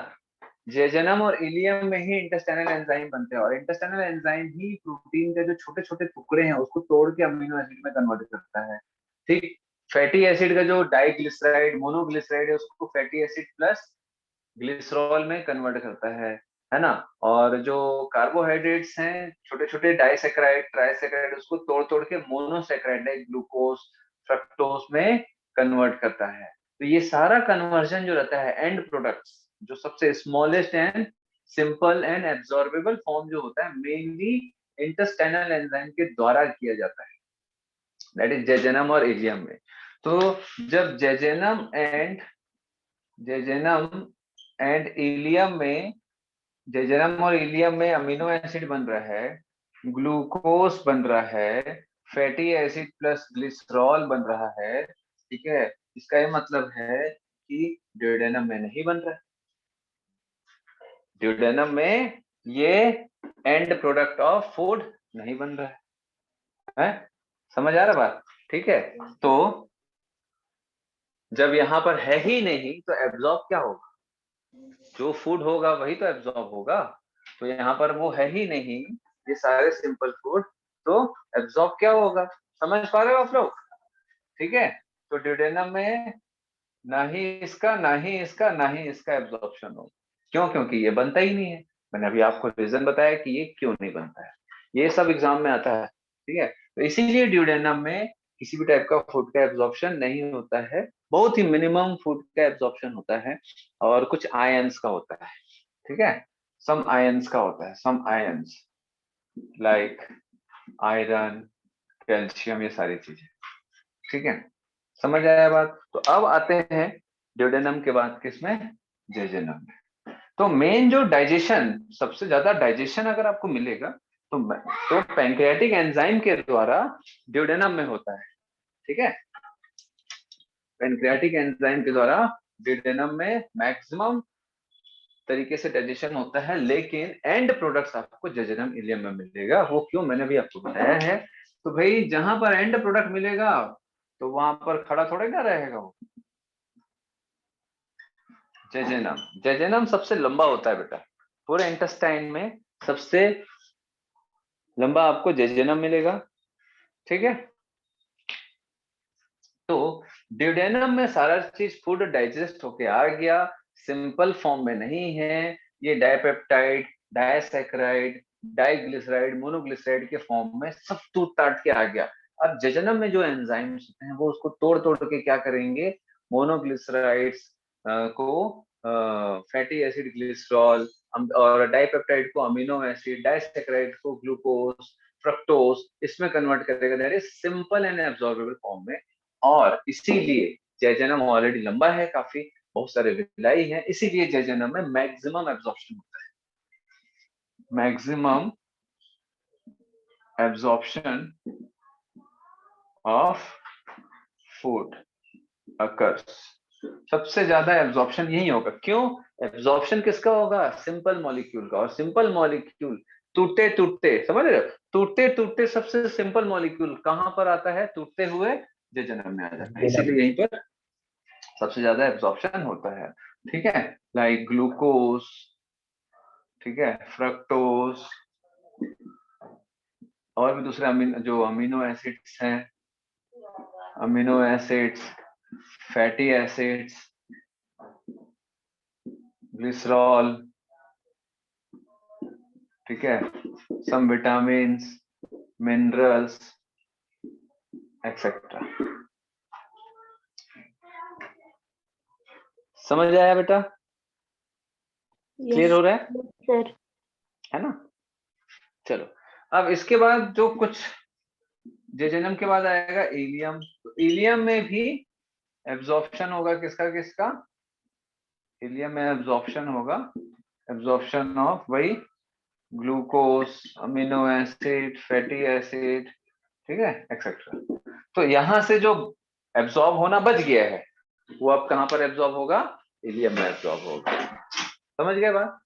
जेजुनम और इलियम में ही इंटेस्टाइनल एंजाइम बनते हैं और इंटेस्टाइनल एंजाइम ही प्रोटीन के जो छोटे छोटे टुकड़े हैं उसको तोड़ के अमीनो एसिड में कन्वर्ट करता है। ठीक। फैटी एसिड का जो डाइग्लिसराइड, मोनोग्लिसराइड है उसको फैटी एसिड प्लस ग्लिसरॉल में कन्वर्ट करता है ना? और जो कार्बोहाइड्रेट्स हैं छोटे छोटे डाइसेक्राइड, ट्राइसेक्राइड, उसको तोड़ तोड़ के मोनोसेक्राइड लाइक ग्लूकोज, फ्रक्टोज में कन्वर्ट करता है। तो ये सारा कन्वर्जन जो रहता है एंड प्रोडक्ट्स, जो सबसे smallest and simple and absorbable form जो होता है, मेनली इंटेस्टाइनल एंजाइम के द्वारा किया जाता है, दैट इज जेजुनम और इलियम में। तो जब जेजुनम एंड इलियम में, जेजुनम और इलियम में अमीनो एसिड बन रहा है, ग्लूकोज बन रहा है, फैटी एसिड प्लस ग्लिसरॉल बन रहा है, ठीक है? इसका ये मतलब है कि ड्यूडेनम में नहीं बन रहा है। ड्यूडेनम में ये एंड प्रोडक्ट ऑफ फूड नहीं बन रहा है? समझ आ रहा बात? ठीक है। तो जब यहाँ पर है ही नहीं तो एब्जॉर्ब क्या होगा? जो फूड होगा वही तो एब्जॉर्ब होगा। तो यहाँ पर वो है ही नहीं, ये सारे सिंपल फूड, तो एब्जॉर्ब क्या होगा? समझ पा रहे हो आप लोग? ठीक है। तो ड्यूडेनम में ना ही इसका एब्जॉर्प्शन होगा। क्यों? क्योंकि ये बनता ही नहीं है। मैंने अभी आपको रीजन बताया कि ये क्यों नहीं बनता है। ये सब एग्जाम में आता है, ठीक है। तो इसीलिए ड्यूडेनम में किसी भी टाइप का फूड का एब्जॉर्प्शन नहीं होता है, बहुत ही मिनिमम फूड का एब्जॉर्प्शन होता है, और कुछ आयंस का होता है, ठीक है। सम आयंस का होता है, सम आयंस लाइक आयरन, कैल्शियम, ये सारी चीजें, ठीक है। समझ आया बात। तो अब आते हैं ड्यूडेनम के बाद किसमें, जेजेनम में। तो मेन जो डाइजेशन, सबसे ज्यादा डाइजेशन अगर आपको मिलेगा तो पैंक्रियाटिक एंजाइम के द्वारा ड्यूडेनम में होता है, ठीक है। पैंक्रियाटिक एंजाइम के द्वारा ड्यूडेनम में मैक्सिमम तरीके से डाइजेशन होता है, लेकिन एंड प्रोडक्ट्स आपको जेजेनम इलियम में मिलेगा। वो क्यों, मैंने भी आपको बताया है। तो भाई जहां पर एंड प्रोडक्ट मिलेगा तो वहां पर खड़ा थोड़े ना रहेगा वो। जेजेनम, जेजेनम सबसे लंबा होता है बेटा, पूरे इंटेस्टाइन में सबसे लंबा आपको जेजेनम मिलेगा, ठीक है। तो ड्यूडेनम में सारा चीज फूड डाइजेस्ट होके आ गया, सिंपल फॉर्म में नहीं है, ये डाइपेप्टाइड, डाइसैकेराइड, डाइग्लिसराइड, मोनोग्लिसराइड के फॉर्म में सब टूट टाट के आ गया। अब जेजेनम में जो एंजाइम्स होते हैं वो उसको तोड़ तोड़ के क्या करेंगे, मोनोग्लिसराइड्स को फैटी एसिड ग्लिसरॉल, और डाइपेप्टाइड को अमीनो एसिड, डाइसैकेराइड को ग्लूकोज, फ्रक्टोज, इसमें कन्वर्ट करेगा, that is simple and absorbable form में। और इसीलिए जेजेनम ऑलरेडी लंबा है काफी, बहुत सारे विलाई हैं, इसीलिए जेजेनम में मैक्सिमम एब्जॉर्प्शन होता है, maximum absorption of food occurs. सबसे ज्यादा एब्जॉर्प्शन यही होगा। क्यों, एब्जॉर्प्शन किसका होगा, सिंपल मॉलिक्यूल का, और सिंपल मॉलिक्यूल टूटते टूटते, समझ रहे हो, टूटते टूटते सबसे सिंपल मॉलिक्यूल कहां पर आता है, टूटते हुए जेजेनम में आ जाता है, इसीलिए यहीं पर सबसे ज्यादा एब्जॉर्प्शन होता है, ठीक है। लाइक ग्लूकोज, ठीक है, फ्रक्टोज, और भी दूसरे जो अमीनो एसिड्स हैं, amino acids, fatty acids, glycerol, ठीक है, सम विटामिन्स, मिनरल्स, एक्सेट्रा। समझ आया बेटा, क्लियर हो रहा है, सर। है ना। चलो, अब इसके बाद जो कुछ जेजेनम के बाद आएगा इलियम। तो इलियम में भी एब्जॉर्प्शन होगा, किसका किसका, इलियम में एब्जॉर्प्शन होगा, एब्जॉर्प्शन ऑफ वही glucose, amino acid, fatty acid, ठीक है, एक्सेट्रा। तो यहां से जो एब्जॉर्ब होना बच गया है वो अब कहां पर एब्जॉर्ब होगा, इलियम में एब्जॉर्ब होगा। समझ गए बात।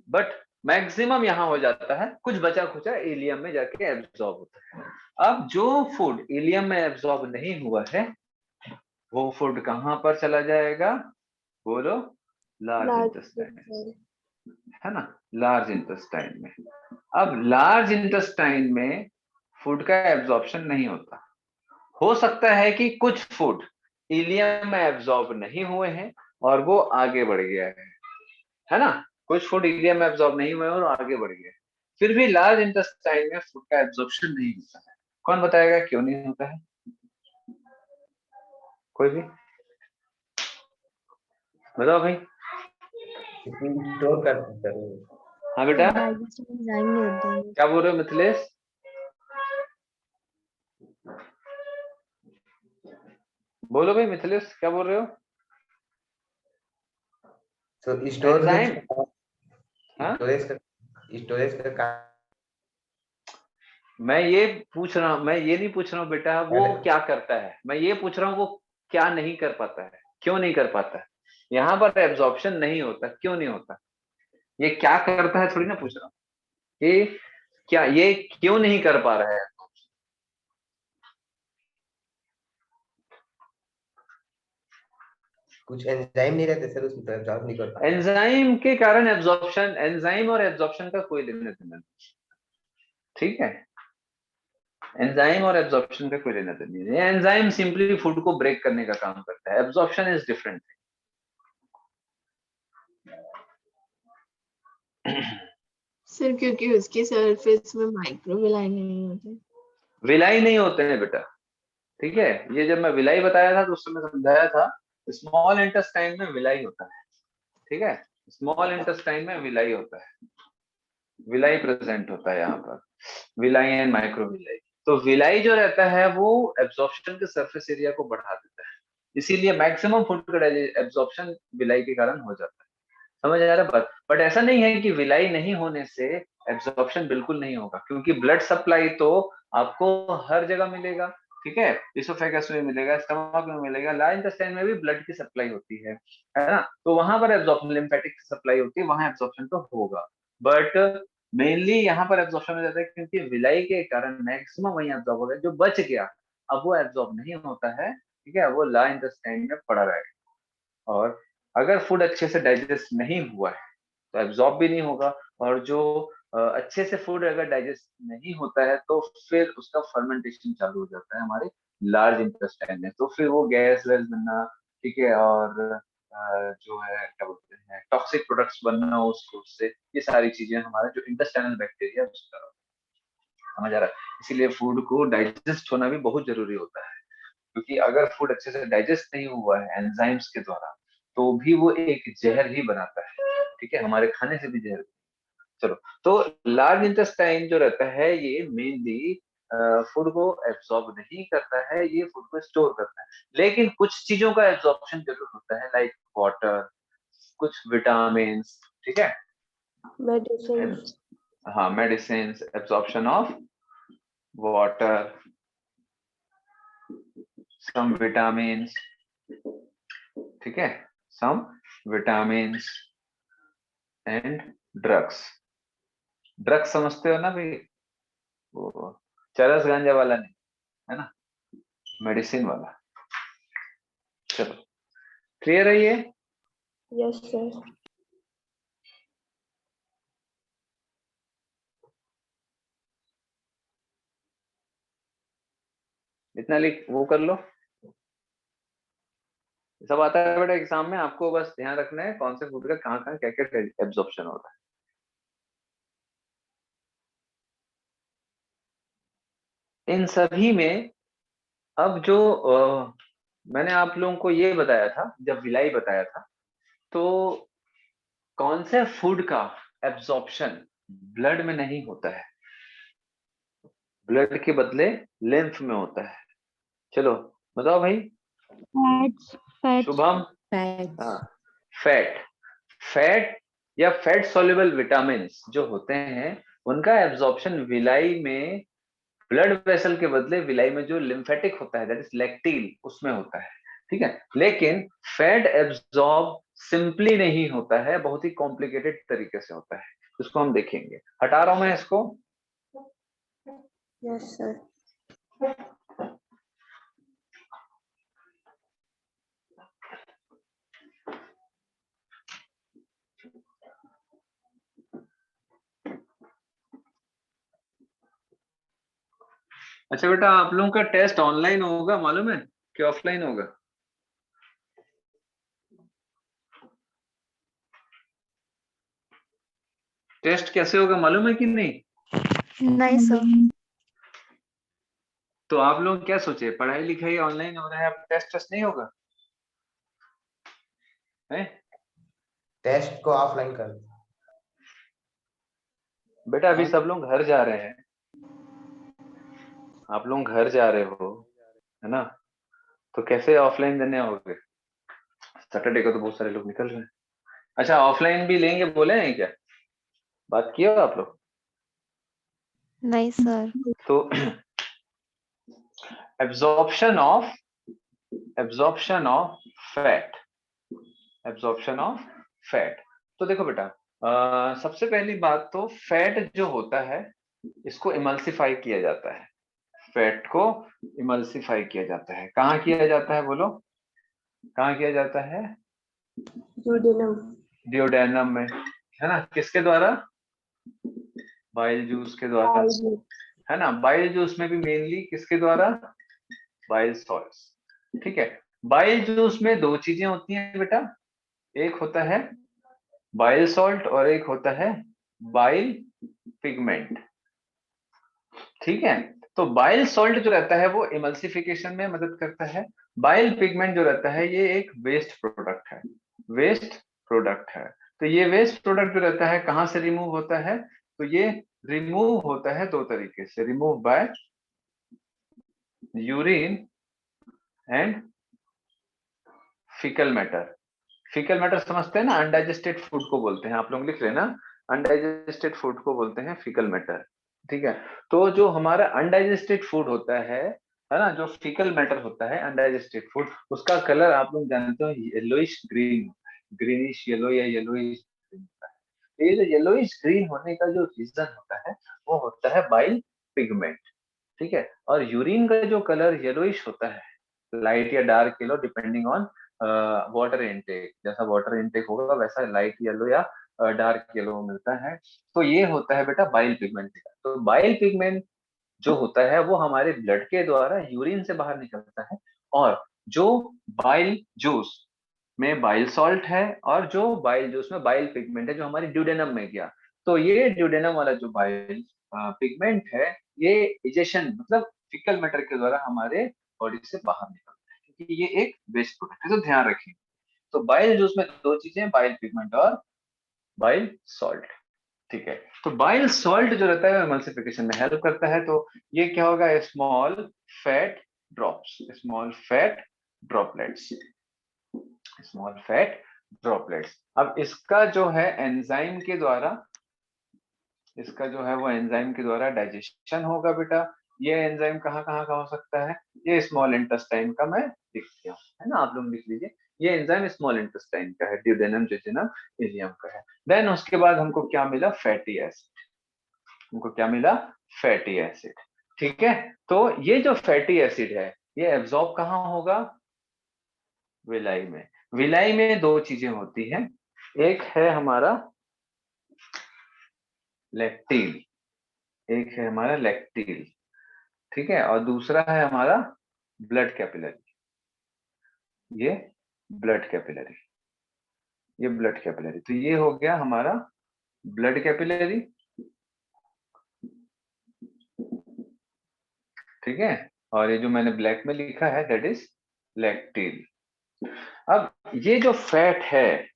बट मैक्सिमम यहां हो जाता है, कुछ बचा खुचा इलियम में जाके एब्जॉर्ब होता है। अब जो फूड इलियम में एब्जॉर्ब नहीं हुआ है वो फूड कहां पर चला जाएगा, बोलो, लार्ज इंटेस्टाइन, है ना, लार्ज इंटेस्टाइन में। अब लार्ज इंटेस्टाइन में फूड का एब्जॉर्प्शन नहीं होता। हो सकता है कि कुछ फूड इलियम में एब्जॉर्ब नहीं हुए हैं और वो आगे बढ़ गया है ना, कुछ फूड इलियम में एब्जॉर्ब नहीं हुए और आगे बढ़ गए, फिर भी लार्ज इंटेस्टाइन में फूड का एब्जॉर्प्शन नहीं होता है। कौन बताएगा क्यों नहीं होता है, कोई भी बताओ भाई। स्टोर कर सकते हैं। हाँ बेटा, डाइजेशन एंजाइम नहीं होता है। क्या बोल रहे हो मिथिलेश, बोलो भाई मिथिलेश, क्या बोल रहे हो। तो स्टोर एंजाइम, हाँ? स्टोरेज का काम मैं ये पूछ रहा हूँ, मैं ये नहीं पूछ रहा हूँ बेटा वो क्या करता है, मैं ये पूछ रहा हूँ वो क्या नहीं कर पाता है, क्यों नहीं कर पाता है। यहाँ पर एब्जॉर्प्शन नहीं होता, क्यों नहीं होता, ये क्या करता है थोड़ी ना पूछ रहा हूँ, ये क्या, ये क्यों नहीं कर पा रहा है। कुछ एंजाइम नहीं रहते सर उसमें, तो एब्जॉर्ब नहीं कर पाता। एंजाइम के कारण एब्जॉर्प्शन, एंजाइम और एब्जॉर्प्शन का कोई लेना देना नहीं, ठीक है, एंजाइम और एब्जॉर्प्शन का कोई लेना देना नहीं है। एंजाइम सिंपली फूड को ब्रेक करने का काम करता है, एब्जॉर्प्शन इज डिफरेंट। सर क्योंकि उसकी सरफेस में माइक्रोविलाई नहीं होते। विलाई नहीं होते हैं बेटा, ठीक है। ये जब मैं विलाई बताया था तो उस समय समझाया था, स्मॉल इंटेस्टाइन में विलाई होता है, ठीक है। स्मॉल इंटेस्टाइन में विलाई होता है, विलाई प्रेजेंट होता है यहाँ पर, विलाई एंड माइक्रोविलाई। तो विलाई जो रहता है वो एब्जॉर्प्शन के सरफेस एरिया को बढ़ा देता है, इसीलिए मैक्सिमम फूड का एब्जॉर्प्शन विलाई के कारण हो जाता है। समझ आ रहा है बात? बट ऐसा नहीं है कि विलाई नहीं होने से एब्जॉर्प्शन बिल्कुल नहीं होगा, क्योंकि ब्लड सप्लाई तो आपको हर जगह मिलेगा, ठीक है। इसोफेगस में मिलेगा, स्टमक में मिलेगा, लार्ज इंटेस्टाइन में भी ब्लड की सप्लाई होती है ना। तो वहां पर एब्जॉर्प्शन, लिम्फेटिक सप्लाई होती है, वहां एब्जॉर्प्शन तो होगा। बट मेनली यहाँ पर एब्जॉर्प्शन हो जाता है क्योंकि विलाई के कारण मैक्सिमम वही एब्जॉर्ब हो गया, जो बच गया अब वो एब्जॉर्ब नहीं होता है, ठीक है, वो लार्ज इंटेस्टाइन में पड़ा रहेगा। और अगर फूड अच्छे से डाइजेस्ट नहीं हुआ है तो एब्जॉर्ब भी नहीं होगा, और जो अच्छे से फूड अगर डाइजेस्ट नहीं होता है तो फिर उसका फर्मेंटेशन चालू हो जाता है हमारे लार्ज इंटेस्टाइन में, तो फिर वो गैस वैस बनना, ठीक है, और जो है क्या बोलते हैं टॉक्सिक प्रोडक्ट्स बनना उस फूड से, ये सारी चीजें हमारे जो इंटेस्टाइनल बैक्टीरिया उसका, समझ आ रहा है। इसीलिए फूड को डाइजेस्ट होना भी बहुत जरूरी होता है, क्योंकि अगर फूड अच्छे से डाइजेस्ट नहीं हुआ है एंजाइम्स के द्वारा तो भी वो एक जहर ही बनाता है, ठीक है, हमारे खाने से भी जहर। चलो, तो लार्ज इंटेस्टाइन जो रहता है ये मेनली फूड को एब्जॉर्ब नहीं करता है, ये फूड को स्टोर करता है, लेकिन कुछ चीजों का एब्जॉर्प्शन जरूर होता है, लाइक वाटर, कुछ विटामिन, ठीक है, मेडिसिन। हाँ medicine, absorption of water, some vitamin, ठीक है, some vitamin and drugs. Drugs समझते हो ना भाई, वो चरस गांजा वाला नहीं, है ना, मेडिसिन वाला। चलो, क्लियर है ये? Yes sir. इतना लिख वो कर लो, सब आता है बेटा एग्जाम में, आपको बस ध्यान रखना है कौन से फूड का कहाँ कहाँ क्या क्या एब्जॉर्प्शन होता है। इन सभी में अब जो मैंने आप लोगों को ये बताया था, जब विलाई बताया था, तो कौन से फूड का एब्जॉर्प्शन ब्लड में नहीं होता है, ब्लड के बदले लिम्फ में होता है। चलो बताओ भाई। फैट्स शुभम? हाँ, फैट, फैट या फैट सॉल्युबल विटामिन्स जो होते हैं उनका एब्जॉर्प्शन विलाई में ब्लड वेसल के बदले विलाई में जो लिम्फेटिक होता है, दैट इज लैक्टील, उसमें होता है, ठीक है। लेकिन फैट एब्जॉर्ब सिंपली नहीं होता है, बहुत ही कॉम्प्लिकेटेड तरीके से होता है, इसको हम देखेंगे। हटा रहा हूं मैं इसको। Yes sir. अच्छा बेटा, आप लोगों का टेस्ट ऑनलाइन होगा मालूम है कि ऑफलाइन होगा? टेस्ट कैसे होगा मालूम है कि नहीं? नहीं सर। तो आप लोग क्या सोचे, पढ़ाई लिखाई ऑनलाइन हो रहा है, अब टेस्ट टेस्ट नहीं होगा है? टेस्ट को ऑफलाइन कर। बेटा अभी सब लोग घर जा रहे हैं, आप लोग घर जा रहे हो, है ना, तो कैसे ऑफलाइन देने आओगे? सैटरडे को तो बहुत सारे लोग निकल रहे हैं। अच्छा, ऑफलाइन भी लेंगे बोले हैं क्या, बात किया आप लोग? नहीं सर। तो absorption of fat, absorption of fat. तो देखो बेटा, सबसे पहली बात तो फैट जो होता है इसको इमल्सिफाई किया जाता है, फैट को इमल्सिफाई किया जाता है। कहाँ किया जाता है बोलो, कहाँ किया जाता है? ड्यूडेनम। डियोडेनम में, है ना, किसके द्वारा? बाइल जूस के द्वारा, है ना। बाइल जूस में भी मेनली किसके द्वारा? बाइल सॉल्ट्स, ठीक है। बाइल जूस में दो चीजें होती हैं बेटा, एक होता है बाइल सॉल्ट और एक होता है बाइल पिगमेंट। ठीक है, तो बाइल सॉल्ट जो रहता है वो इमल्सिफिकेशन में मदद करता है। बाइल पिगमेंट जो रहता है ये एक वेस्ट प्रोडक्ट है, वेस्ट प्रोडक्ट है। तो ये वेस्ट प्रोडक्ट जो रहता है कहाँ से रिमूव होता है? तो ये रिमूव होता है दो तरीके से, remove by urine and faecal matter. Faecal matter समझते हैं ना, अनडाइजेस्टेड फूड को बोलते हैं, आप लोग लिख रहे हैं ना, अनडाइजेस्टेड फूड को बोलते हैं फीकल मैटर। ठीक है, तो जो हमारा अनडाइजेस्टेड फूड होता है ना, जो फीकल मैटर होता है अनडाइजेस्टेड फूड, उसका कलर आप लोग जानते हो येलोइश ग्रीन, ग्रीनिश येलो या येलोइश ग्रीन होता है। ये जो येलोइश ग्रीन होने का जो रीजन होता है वो होता है बाइल पिगमेंट। ठीक है, और यूरिन का जो कलर येलोइश होता है, लाइट या dark yellow depending on water intake, जैसा वाटर इनटेक होगा वैसा लाइट येलो या डार्क येलो मिलता है। तो ये होता है बेटा बाइल पिगमेंट का। तो बाइल पिगमेंट जो होता है वो हमारे ब्लड के द्वारा यूरिन से बाहर निकलता है, और जो बाइल जूस में बाइल सॉल्ट है और जो बाइल जूस में बाइल पिगमेंट है जो हमारी ड्यूडेनम में गया, तो ये ड्यूडेनम वाला जो बाइल पिगमेंट है ये इजेशन मतलब फीकल मैटर के द्वारा हमारे बॉडी से बाहर निकलता है, क्योंकि ये एक वेस्ट प्रोडक्ट है, तो ध्यान रखिए। तो बाइल जूस में दो चीजें, बाइल पिगमेंट और बाइल सॉल्ट। ठीक है, तो बाइल सॉल्ट जो रहता है एमल्सिफिकेशन में हेल्प करता है। तो ये क्या होगा? Small fat drops, small fat droplets, small fat droplets. अब इसका जो है एंजाइम के द्वारा, इसका जो है वो एंजाइम के द्वारा डाइजेशन होगा बेटा। ये एंजाइम कहाँ कहाँ का हो सकता है? ये स्मॉल इंटेस्टाइन का मैं लिख दिया है ना, आप लोग लिख लीजिए। ये एंजाइम स्मॉल इंटेस्टाइन का है, ड्यूडेनम, जेजुनम, इलियम का है। देन उसके बाद हमको क्या मिला? Fatty acid. हमको क्या मिला? Fatty acid. ठीक है, तो ये जो फैटी एसिड है ये एब्जॉर्ब कहाँ होगा? विलाई में। विलाई में दो चीजें होती हैं, एक है हमारा लैक्टील, एक है हमारा लैक्टील, ठीक है, और दूसरा है हमारा ब्लड कैपिलरी। ये ब्लड कैपिलरी, ये ब्लड कैपिलरी, तो ये हो गया हमारा ब्लड कैपिलरी। ठीक है, और ये जो मैंने ब्लैक में लिखा है दैट इज लैक्टील। अब ये जो फैट है,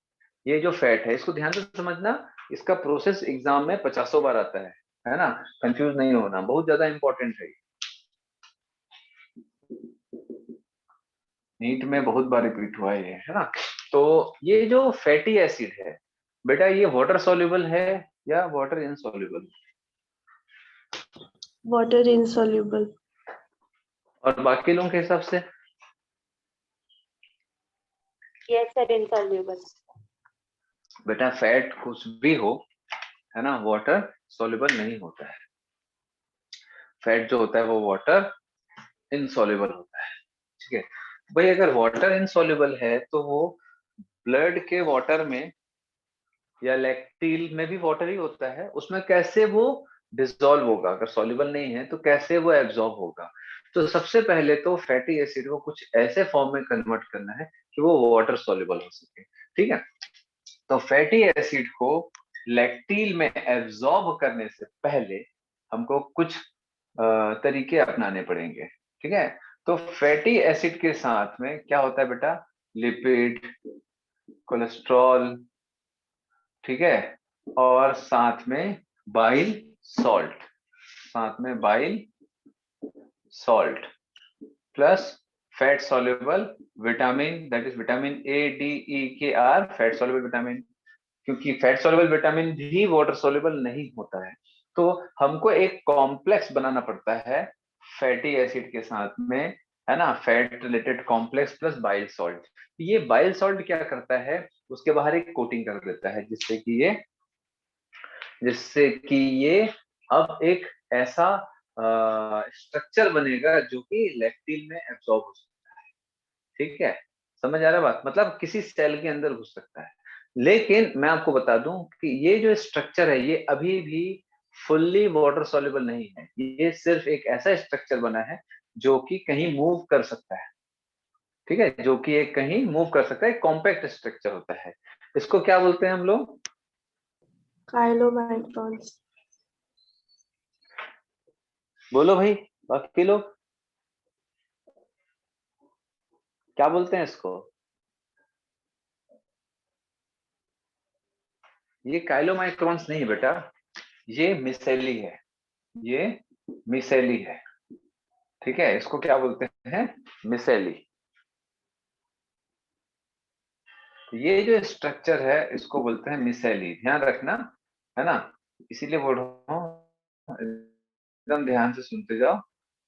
ये जो फैट है इसको ध्यान से समझना, इसका प्रोसेस एग्जाम में 50 बार आता है ना, कंफ्यूज नहीं होना, बहुत ज्यादा इंपॉर्टेंट है। नीट में बहुत बार रिपीट हुआ है ना। तो ये जो फैटी एसिड है बेटा ये वाटर सॉल्युबल है या वाटर इनसॉल्युबल? Water insoluble. और बाकी लोगों के हिसाब से? Yes sir, insoluble. बेटा फैट कुछ भी हो है ना, वाटर सॉल्युबल नहीं होता है। फैट जो होता है वो वाटर इनसॉल्युबल होता है। ठीक है भाई, अगर वाटर इनसॉल्युबल है तो वो ब्लड के वाटर में या लैक्टील में भी वाटर ही होता है, उसमें कैसे वो डिसॉल्व होगा? अगर सॉल्युबल नहीं है तो कैसे वो एब्जॉर्ब होगा? तो सबसे पहले तो फैटी एसिड को कुछ ऐसे फॉर्म में कन्वर्ट करना है कि वो वाटर सॉल्युबल हो सके। ठीक है, तो फैटी एसिड को लैक्टील में एब्जॉर्ब करने से पहले हमको कुछ तरीके अपनाने पड़ेंगे। ठीक है, तो फैटी एसिड के साथ में क्या होता है बेटा? लिपिड, कोलेस्ट्रॉल, ठीक है, और साथ में बाइल सॉल्ट, साथ में bile salt plus fat soluble vitamin, that is vitamin A, D, E, K, are, fat soluble vitamin. क्योंकि फैट सॉल्युबल विटामिन भी वाटर सॉल्युबल नहीं होता है, तो हमको एक कॉम्प्लेक्स बनाना पड़ता है फैटी एसिड के साथ में, है ना, fat related complex plus bile salt. ये बाइल सॉल्ट क्या करता है? उसके बाहर एक कोटिंग कर देता है जिससे कि ये अब एक ऐसा स्ट्रक्चर बनेगा जो कि लैक्टिन में एब्जॉर्ब हो सकता है। ठीक है, समझ आ रहा है बात? मतलब किसी सेल के अंदर घुस सकता है। लेकिन मैं आपको बता दूं कि ये जो स्ट्रक्चर है ये अभी भी फुल्ली वाटर सॉल्युबल नहीं है, ये सिर्फ एक ऐसा स्ट्रक्चर बना है जो कि कहीं मूव कर सकता है। ठीक है, जो कि एक कहीं मूव कर सकता है, कॉम्पैक्ट स्ट्रक्चर होता है। इसको क्या बोलते हैं हम लोग? काइलोमाइक्रॉन्स। बोलो भाई, बाकी लोग क्या बोलते हैं इसको? ये काइलोमाइक्रॉन्स नहीं बेटा, ये मिसेली है, ये मिसेली है। ठीक है, इसको क्या बोलते हैं? मिसेली। तो ये जो स्ट्रक्चर है इसको बोलते हैं मिसेली, ध्यान रखना, है ना? इसीलिए बोल रहा हूँ, एकदम ध्यान से सुनते जाओ,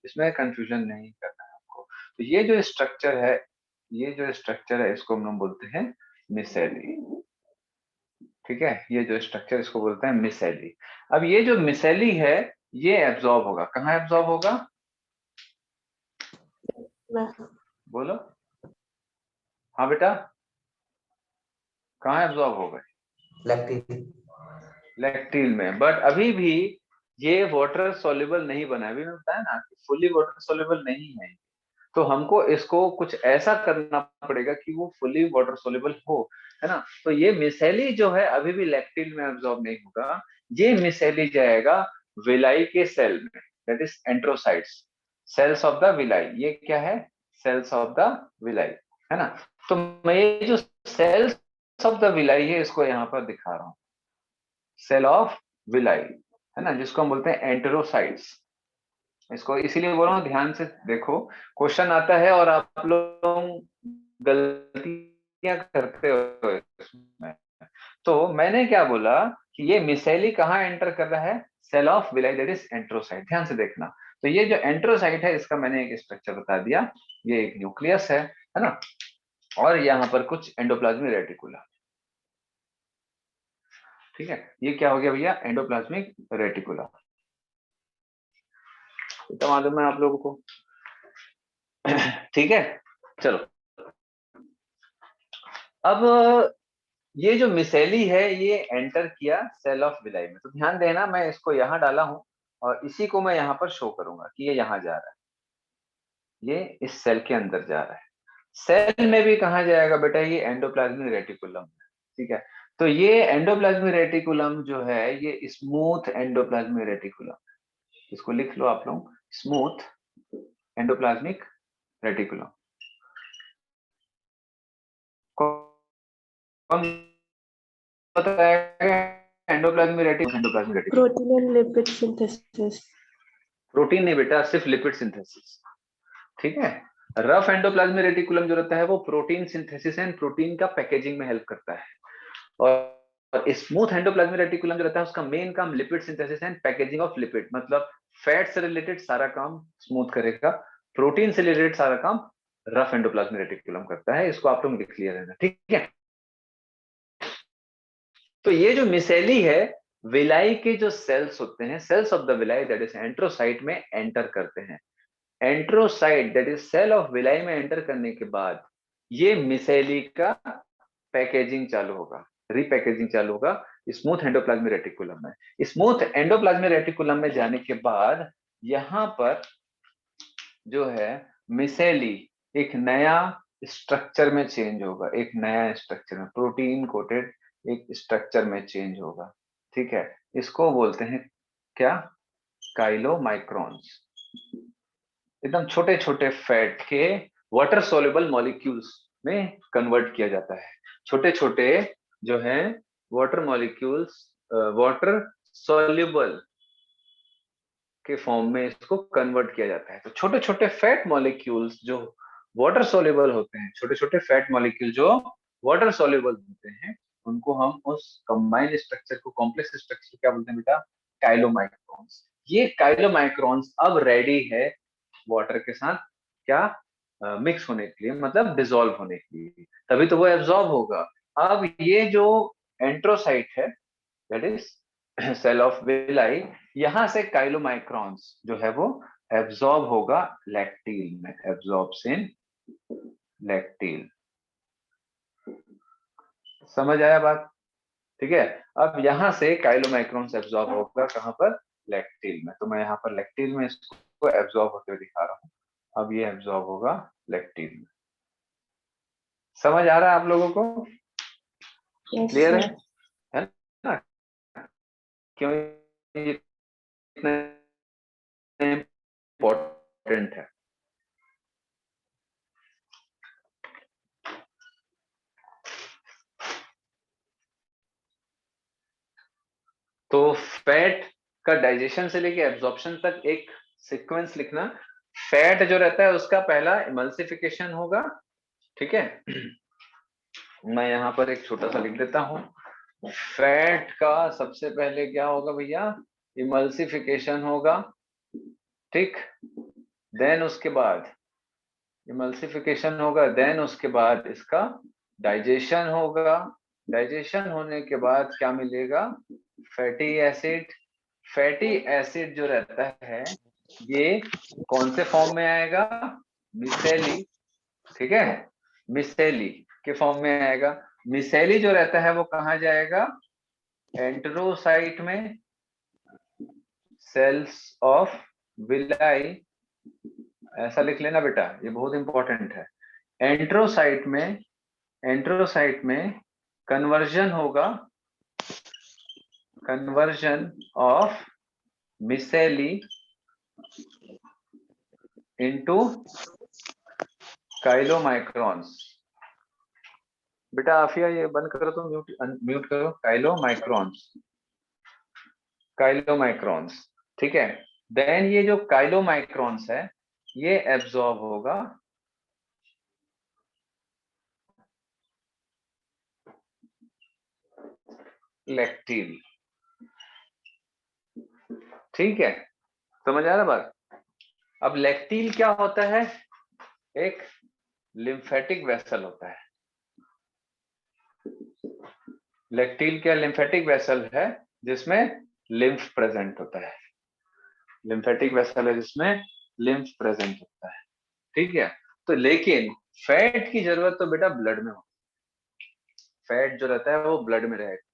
इसमें कंफ्यूजन नहीं करना है आपको। तो ये जो स्ट्रक्चर है, ये जो स्ट्रक्चर है इसको हम बोलते हैं मिसेली। ठीक है, ये जो स्ट्रक्चर इसको बोलते हैं मिसेली। अब ये जो मिसेली है ये एब्जॉर्ब होगा, कहाँ एब्जॉर्ब होगा? बोलो, हाँ बेटा, कहाँ एब्जॉर्ब होगा? लैक्टिन। लैक्टिल में। बट अभी भी ये वाटर सॉल्युबल नहीं बना है, अभी मैं बताया ना कि फुली वाटर सॉल्युबल नहीं है। तो हमको इसको कुछ ऐसा करना पड़ेगा कि वो फुली वाटर सॉल्युबल हो, है ना? तो ये मिसेली जो है अभी भी लैक्टिल में एब्जॉर्ब नहीं होगा, ये मिसेली जाएगा विलाई के सेल में, that is enterocytes, cells of the villi. ये क्या है? सेल्स ऑफ द विलाई, है ना? तो मैं ये जो सेल्स ऑफ द विलाई है इसको यहाँ पर दिखा रहा हूँ, सेल ऑफ विलाई, है ना, जिसको हम बोलते हैं एंटेरोसाइट्स। इसको इसीलिए बोल रहा हूँ ध्यान से देखो, क्वेश्चन आता है और आप लोग गलतियां करते हो इसमें। तो मैंने क्या बोला कि ये मिसेली कहाँ एंटर कर रहा है? Cell of villi, that is enterocyte. ध्यान से देखना, तो ये जो एंट्रोसाइट है इसका मैंने एक स्ट्रक्चर बता दिया, ये एक न्यूक्लियस है ना? और यहाँ पर कुछ एंडोप्लाज्मिक रेटिकुला। ठीक है, ये क्या हो गया भैया? एंडोप्लाज्मिक रेटिकुला। तो मालूम है आप लोगों को? ठीक है, चलो। अब ये जो मिसेली है ये एंटर किया सेल ऑफ विलाई में, तो ध्यान देना मैं इसको यहाँ डाला हूं और इसी को मैं यहाँ पर शो करूंगा कि ये यहाँ जा रहा है, ये इस सेल के अंदर जा रहा है। सेल में भी कहाँ जाएगा बेटा? ये एंडोप्लाज्मिक रेटिकुलम में। ठीक है, तो ये एंडोप्लाज्मिक रेटिकुलम जो है ये स्मूथ एंडोप्लाज्मिक रेटिकुलम, इसको लिख लो आप लोग, स्मूथ एंडोप्लाज्मिक रेटिकुलम। कौन बताएगा endoplasmic reticulum? Protein and lipid synthesis. Protein नहीं बेटा, सिर्फ लिपिड सिंथेसिस। ठीक है, रफ एंडोप्लाज्मिक रेटिकुलम जो रहता है वो प्रोटीन सिंथेसिस एंड प्रोटीन का पैकेजिंग में हेल्प करता है, और स्मूथ एंडोप्लाज्मिक रेटिकुलम जो रहता है उसका मेन काम lipid synthesis and packaging of lipid, मतलब फैट से रिलेटेड सारा काम स्मूथ करेगा, प्रोटीन से रिलेटेड सारा काम रफ एंडोप्लाज्मिक रेटिकुलम करता है। इसको आप लोग लिख लिया रहना, ठीक है? तो ये जो मिसेली है, विलाई के जो सेल्स होते हैं, cells of the villi that is enterocyte में एंटर करते हैं। Enterocyte that is cell of villi में एंटर करने के बाद ये मिसेली का पैकेजिंग चालू होगा, रीपैकेजिंग चालू होगा स्मूथ एंडोप्लाज्मिक रेटिकुलम में। स्मूथ एंडोप्लाज्मिक रेटिकुलम में जाने के बाद यहाँ पर जो है मिसेली एक नया स्ट्रक्चर में चेंज होगा, एक नया स्ट्रक्चर में प्रोटीन कोटेड एक स्ट्रक्चर में चेंज होगा। ठीक है, इसको बोलते हैं क्या? काइलोमाइक्रॉन्स। एकदम छोटे छोटे फैट के वाटर सोल्यूबल मॉलिक्यूल्स में कन्वर्ट किया जाता है। छोटे छोटे जो है वाटर मॉलिक्यूल्स, वाटर सोल्यूबल के फॉर्म में इसको कन्वर्ट किया जाता है। तो छोटे छोटे फैट मॉलिक्यूल्स जो वाटर सोल्यूबल होते हैं, छोटे छोटे फैट मॉलिक्यूल जो वाटर सोल्यूबल होते हैं, उनको हम उस कंबाइंड स्ट्रक्चर को, कॉम्प्लेक्स स्ट्रक्चर क्या बोलते हैं बेटा? काइलोमाइक्रॉन्स। ये काइलोमाइक्रॉन्स अब रेडी है वाटर के साथ क्या मिक्स होने के लिए, मतलब डिसॉल्व होने के लिए, तभी तो वो एब्जॉर्ब होगा। अब ये जो एंट्रोसाइट है that is cell of villi, यहां से काइलोमाइक्रॉन्स जो है वो एब्जॉर्ब होगा लैक्टील में, एब्जॉर्प्शन लैक्टील। समझ आया बात? ठीक है, अब यहां से काइलोमाइक्रॉन्स एब्जॉर्ब होगा कहां पर? लैक्टील में। तो मैं यहाँ पर लैक्टील में इसको एब्जॉर्ब होते हुए दिखा रहा हूँ। अब ये एब्जॉर्ब होगा लैक्टील में। समझ आ रहा है आप लोगों को? Yes, clear sir. है ना? क्यों इतना इंपॉर्टेंट है। तो फैट का डाइजेशन से लेके एब्जॉर्प्शन तक एक सीक्वेंस लिखना। फैट जो रहता है उसका पहला इमल्सिफिकेशन होगा, ठीक है। मैं यहाँ पर एक छोटा सा लिख देता हूँ। फैट का सबसे पहले क्या होगा भैया, इमल्सिफिकेशन होगा, ठीक। देन उसके बाद इमल्सिफिकेशन होगा, देन उसके बाद इसका डाइजेशन होगा। डाइजेशन होने के बाद क्या मिलेगा, फैटी एसिड। फैटी एसिड जो रहता है ये कौन से फॉर्म में आएगा, मिसेली, ठीक है, मिसेली के फॉर्म में आएगा। मिसेली जो रहता है वो कहाँ जाएगा, एंटेरोसाइट में, सेल्स ऑफ विलाई, ऐसा लिख लेना बेटा, ये बहुत इंपॉर्टेंट है। एंटेरोसाइट में कन्वर्जन होगा, कन्वर्जन ऑफ मिसेली इनटू काइलोमाइक्रॉन्स। बेटा आफिया ये बंद करो, तो म्यूट करो, काइलोमाइक्रॉन्स, काइलोमाइक्रॉन्स, ठीक है। देन ये जो काइलोमाइक्रॉन्स है ये एब्जॉर्ब होगा लैक्टिन, ठीक है, समझ आ रहा बात। अब लैक्टिन क्या होता है, एक लिम्फेटिक वेसल होता है। लैक्टिन क्या लिम्फेटिक वेसल है जिसमें लिम्फ प्रेजेंट होता है, लिम्फेटिक वेसल है जिसमें लिम्फ प्रेजेंट होता है, ठीक है। तो लेकिन फैट की जरूरत तो बेटा ब्लड में होती है। फैट जो रहता है वो ब्लड में रहेगा,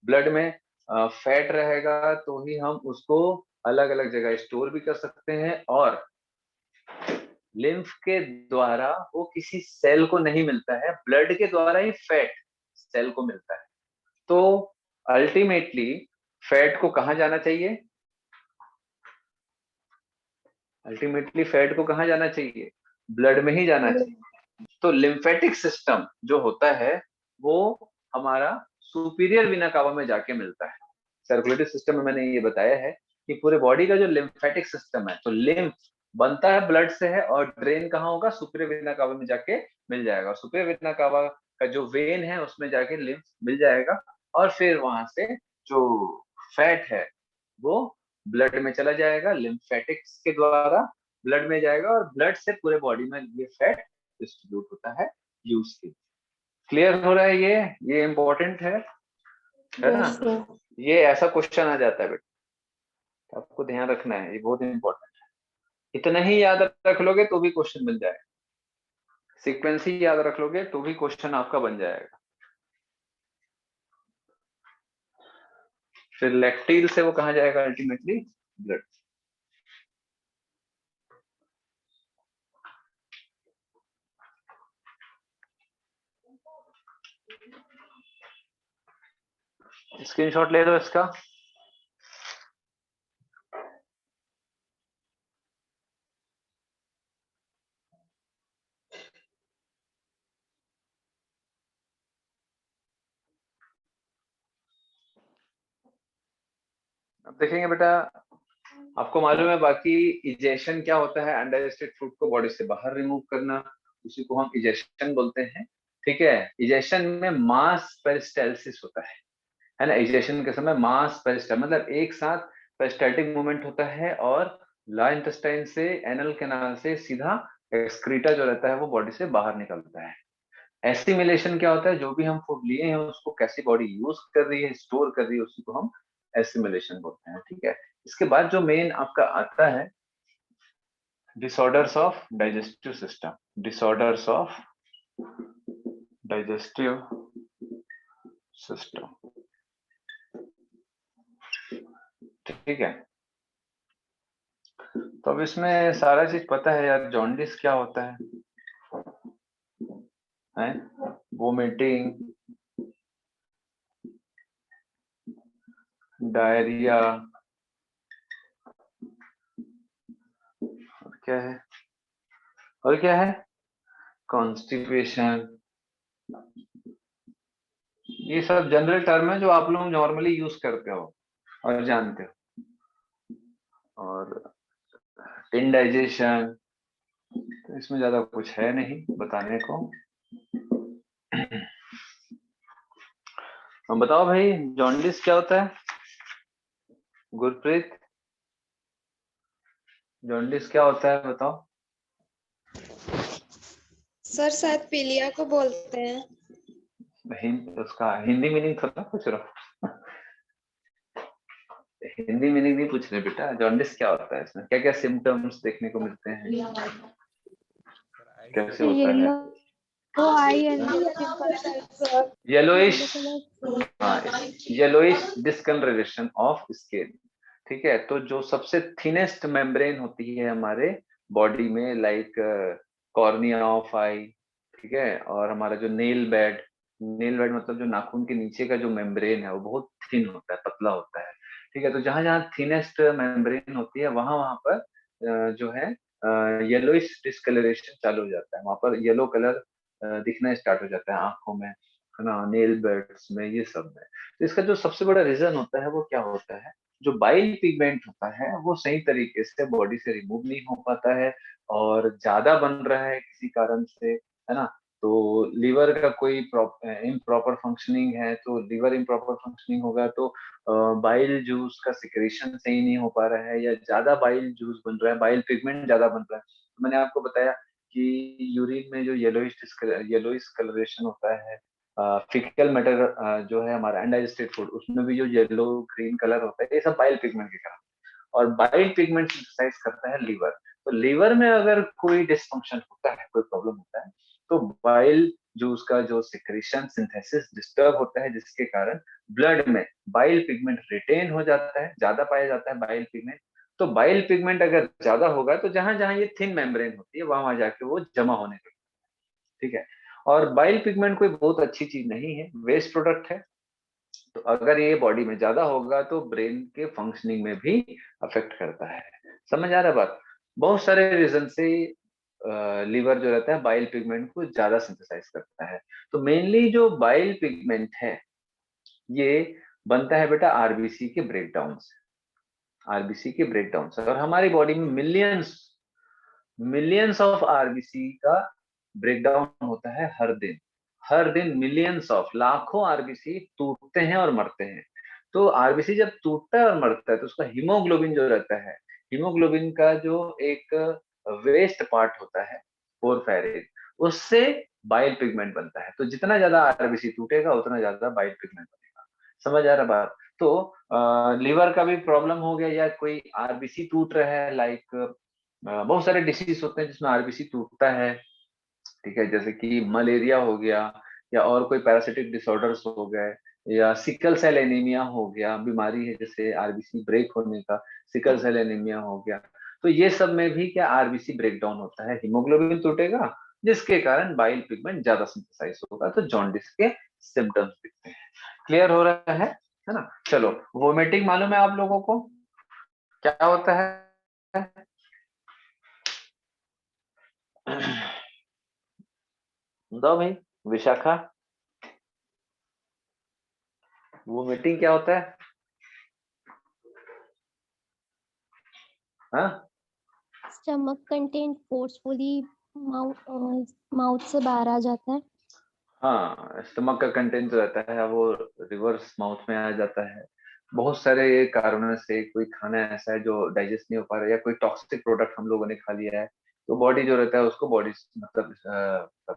ब्लड में फैट रहेगा तो ही हम उसको अलग अलग जगह स्टोर भी कर सकते हैं, और लिम्फ के द्वारा वो किसी सेल को नहीं मिलता है, ब्लड के द्वारा ही फैट सेल को मिलता है। तो अल्टीमेटली फैट को कहां जाना चाहिए, अल्टीमेटली फैट को कहां जाना चाहिए, ब्लड में ही जाना चाहिए। तो लिम्फेटिक सिस्टम जो होता है वो हमारा सुपीरियर वेना कावा में जाके मिलता है। सर्कुलेटरी सिस्टम में मैंने ये बताया है कि पूरे बॉडी का जो लिम्फेटिक सिस्टम है, तो लिम्फ बनता है ब्लड से है और ड्रेन कहाँ होगा, सुपीरियर वेना कावा में जाके मिल जाएगा। सुपीरियर वेना कावा का जो वेन है उसमें जाके लिम्फ मिल जाएगा, और फिर वहां से जो फैट है वो ब्लड में चला जाएगा, लिम्फेटिक्स के द्वारा ब्लड में जाएगा, और ब्लड से पूरे बॉडी में ये फैट डिस्ट्रीब्यूट होता है यूज के। क्लियर हो रहा है ये इंपॉर्टेंट है ना। Yes, sir. ये ऐसा क्वेश्चन आ जाता है बेटा, आपको ध्यान रखना है, ये बहुत इंपॉर्टेंट है। इतना ही याद रख लोगे तो भी क्वेश्चन मिल जाएगा, सीक्वेंस ही याद रख लोगे तो भी क्वेश्चन आपका बन जाएगा। फिर लैक्टिल से वो कहाँ जाएगा, अल्टीमेटली ब्लड। स्क्रीनशॉट ले लो इसका। अब देखेंगे बेटा, आपको मालूम है बाकी इजेशन क्या होता है, अनडाइजेस्टेड फूड को बॉडी से बाहर रिमूव करना, उसी को हम इजेशन बोलते हैं, ठीक है। इजेशन में मास पेरिस्टाल्सिस होता है ना। इजेशन के समय मास पेरिस्टाल मतलब एक साथ पेरिस्टाल्टिक मूवमेंट होता है, और लार्ज इंटेस्टाइन से एनल कैनाल से सीधा एक्सक्रीटा जो रहता है वो बॉडी से बाहर निकलता है। एसिमिलेशन क्या होता है, जो भी हम फूड लिए हैं उसको कैसी बॉडी यूज कर रही है, स्टोर कर रही है, उसी को हम एसिमिलेशन बोलते हैं, ठीक है। इसके बाद जो मेन आपका आता है disorders of digestive system, disorders of digestive system, ठीक है। तो अब इसमें सारा चीज पता है यार, जॉन्डिस क्या होता है, वोमिटिंग, डायरिया, क्या है? और क्या है? कॉन्स्टिपेशन। ये सब जनरल टर्म है जो आप लोग नॉर्मली यूज करते हो और जानते हो। और इंडाइजेशन, तो इसमें ज्यादा कुछ है नहीं बताने को। अब बताओ भाई, जॉन्डिस क्या होता है? गुरप्रीत, जॉन्डिस क्या होता है बताओ? सर शायद पीलिया को बोलते हैं। उसका हिंदी मीनिंग थोड़ा पूछ रहा हूँ। हिंदी मीनिंग नहीं पूछ रहे बेटा, जॉन्डिस क्या होता है, इसमें क्या क्या सिम्टम्स देखने को मिलते हैं, कैसे होता है? Yellow I and simple yellowish, हाँ, येलोइश डिस्कलरेशन ऑफ स्किन। ठीक है, तो जो सबसे थिनेस्ट मेम्ब्रेन होती है हमारे बॉडी में, लाइक कॉर्निया ऑफ आई, ठीक है, और हमारा जो नेल बेड मतलब जो नाखून के नीचे का जो मेम्ब्रेन है वो बहुत थिन होता है, पतला होता है। ठीक है, तो जहां जहां थिनेस्ट मेम्ब्रेन होती है वहां वहां पर जो है येलोइश डिस्कलरेशन चालू हो जाता है, वहां पर येलो कलर दिखना स्टार्ट हो जाता है आंखों में, है ना, नेल बेड्स में, ये सब में। तो इसका जो सबसे बड़ा रीजन होता है वो क्या होता है, जो बाइल पिगमेंट होता है वो सही तरीके से बॉडी से रिमूव नहीं हो पाता है और ज्यादा बन रहा है किसी कारण से, है ना। तो लीवर का कोई इम्प्रॉपर फंक्शनिंग है, तो लीवर इम्प्रॉपर फंक्शनिंग होगा तो बाइल जूस का सिक्रेशन सही नहीं हो पा रहा है, या ज्यादा बाइल जूस बन रहा है, बाइल पिगमेंट ज्यादा बन रहा है। तो मैंने आपको बताया कि यूरिन में जो येलोइश कलरेशन होता है, फिकल मैटर जो है हमारा अनडाइजेस्टेड फूड, उसमें भी जो येलो ग्रीन कलर होता है, ये सब बाइल पिगमेंट के कारण। और बाइल पिगमेंट सिंथेसाइज करता है लीवर। तो लीवर में अगर कोई डिसफंक्शन होता है, कोई प्रॉब्लम होता है, तो बाइल जूस का जो सिक्रेशन सिंथेसिस डिस्टर्ब होता है, जिसके कारण ब्लड में बाइल पिगमेंट रिटेन हो जाता है, ज्यादा पाया जाता है बाइल पिगमेंट। तो बाइल पिगमेंट अगर ज्यादा होगा तो जहां जहां ये थिन मेम्ब्रेन होती है वहां वहां जाके वो जमा होने लगता है। ठीक है, और बाइल पिगमेंट कोई बहुत अच्छी चीज नहीं है, वेस्ट प्रोडक्ट है। तो अगर ये बॉडी में ज्यादा होगा तो ब्रेन के फंक्शनिंग में भी अफेक्ट करता है। समझ आ रहा है बात? बहुत सारे रीजन से लीवर जो रहता है बाइल पिगमेंट को ज्यादा सिंथेसाइज करता है। तो मेनली जो बाइल पिगमेंट है ये बनता है बेटा आरबीसी के ब्रेकडाउन से, आरबीसी के ब्रेकडाउन से। और हमारी बॉडी में मिलियंस ऑफ आरबीसी का ब्रेकडाउन होता है हर दिन। हर दिन मिलियंस ऑफ, लाखों आरबीसी टूटते हैं और मरते हैं। तो आरबीसी जब टूटता है और मरता है तो उसका हीमोग्लोबिन जो रहता है, हीमोग्लोबिन का जो एक वेस्ट पार्ट होता है पोरफेरिन, उससे बाइल पिगमेंट बनता है। तो जितना ज्यादा आरबीसी टूटेगा उतना ज्यादा बाइल पिगमेंट बनेगा। समझ आ रहा बात? तो लीवर का भी प्रॉब्लम हो गया या कोई आरबीसी टूट रहा है, लाइक बहुत सारे डिसीज होते हैं जिसमें आरबीसी टूटता है। ठीक है, जैसे कि मलेरिया हो गया, या और कोई पैरासिटिक डिसऑर्डर्स हो गए, या सिकल सेल एनीमिया हो गया, बीमारी है जैसे आरबीसी ब्रेक होने का, सिकल सेल एनीमिया हो गया। तो ये सब में भी क्या आरबीसी ब्रेकडाउन होता है, हीमोग्लोबिन टूटेगा जिसके कारण बाइल पिगमेंट ज्यादा सिंथेसाइज होगा, तो जॉन्डिस के सिम्टम्स दिखते हैं। क्लियर हो रहा है ना? चलो, वोमिटिंग मालूम है आप लोगों को क्या होता है? बताओ भाई, विशाखा, वोमिटिंग क्या होता है? हाँ, स्टमक कंटेंट फोर्सफुली माउथ से बाहर आ जाता है। हाँ, स्टमक का कंटेंट जो रहता है वो रिवर्स माउथ में आ जाता है। बहुत सारे कारणों से, कोई खाना ऐसा है जो डाइजेस्ट नहीं हो पा रहा है, या कोई टॉक्सिक प्रोडक्ट हम लोगों ने खा लिया है, तो बॉडी जो रहता है उसको, बॉडी मतलब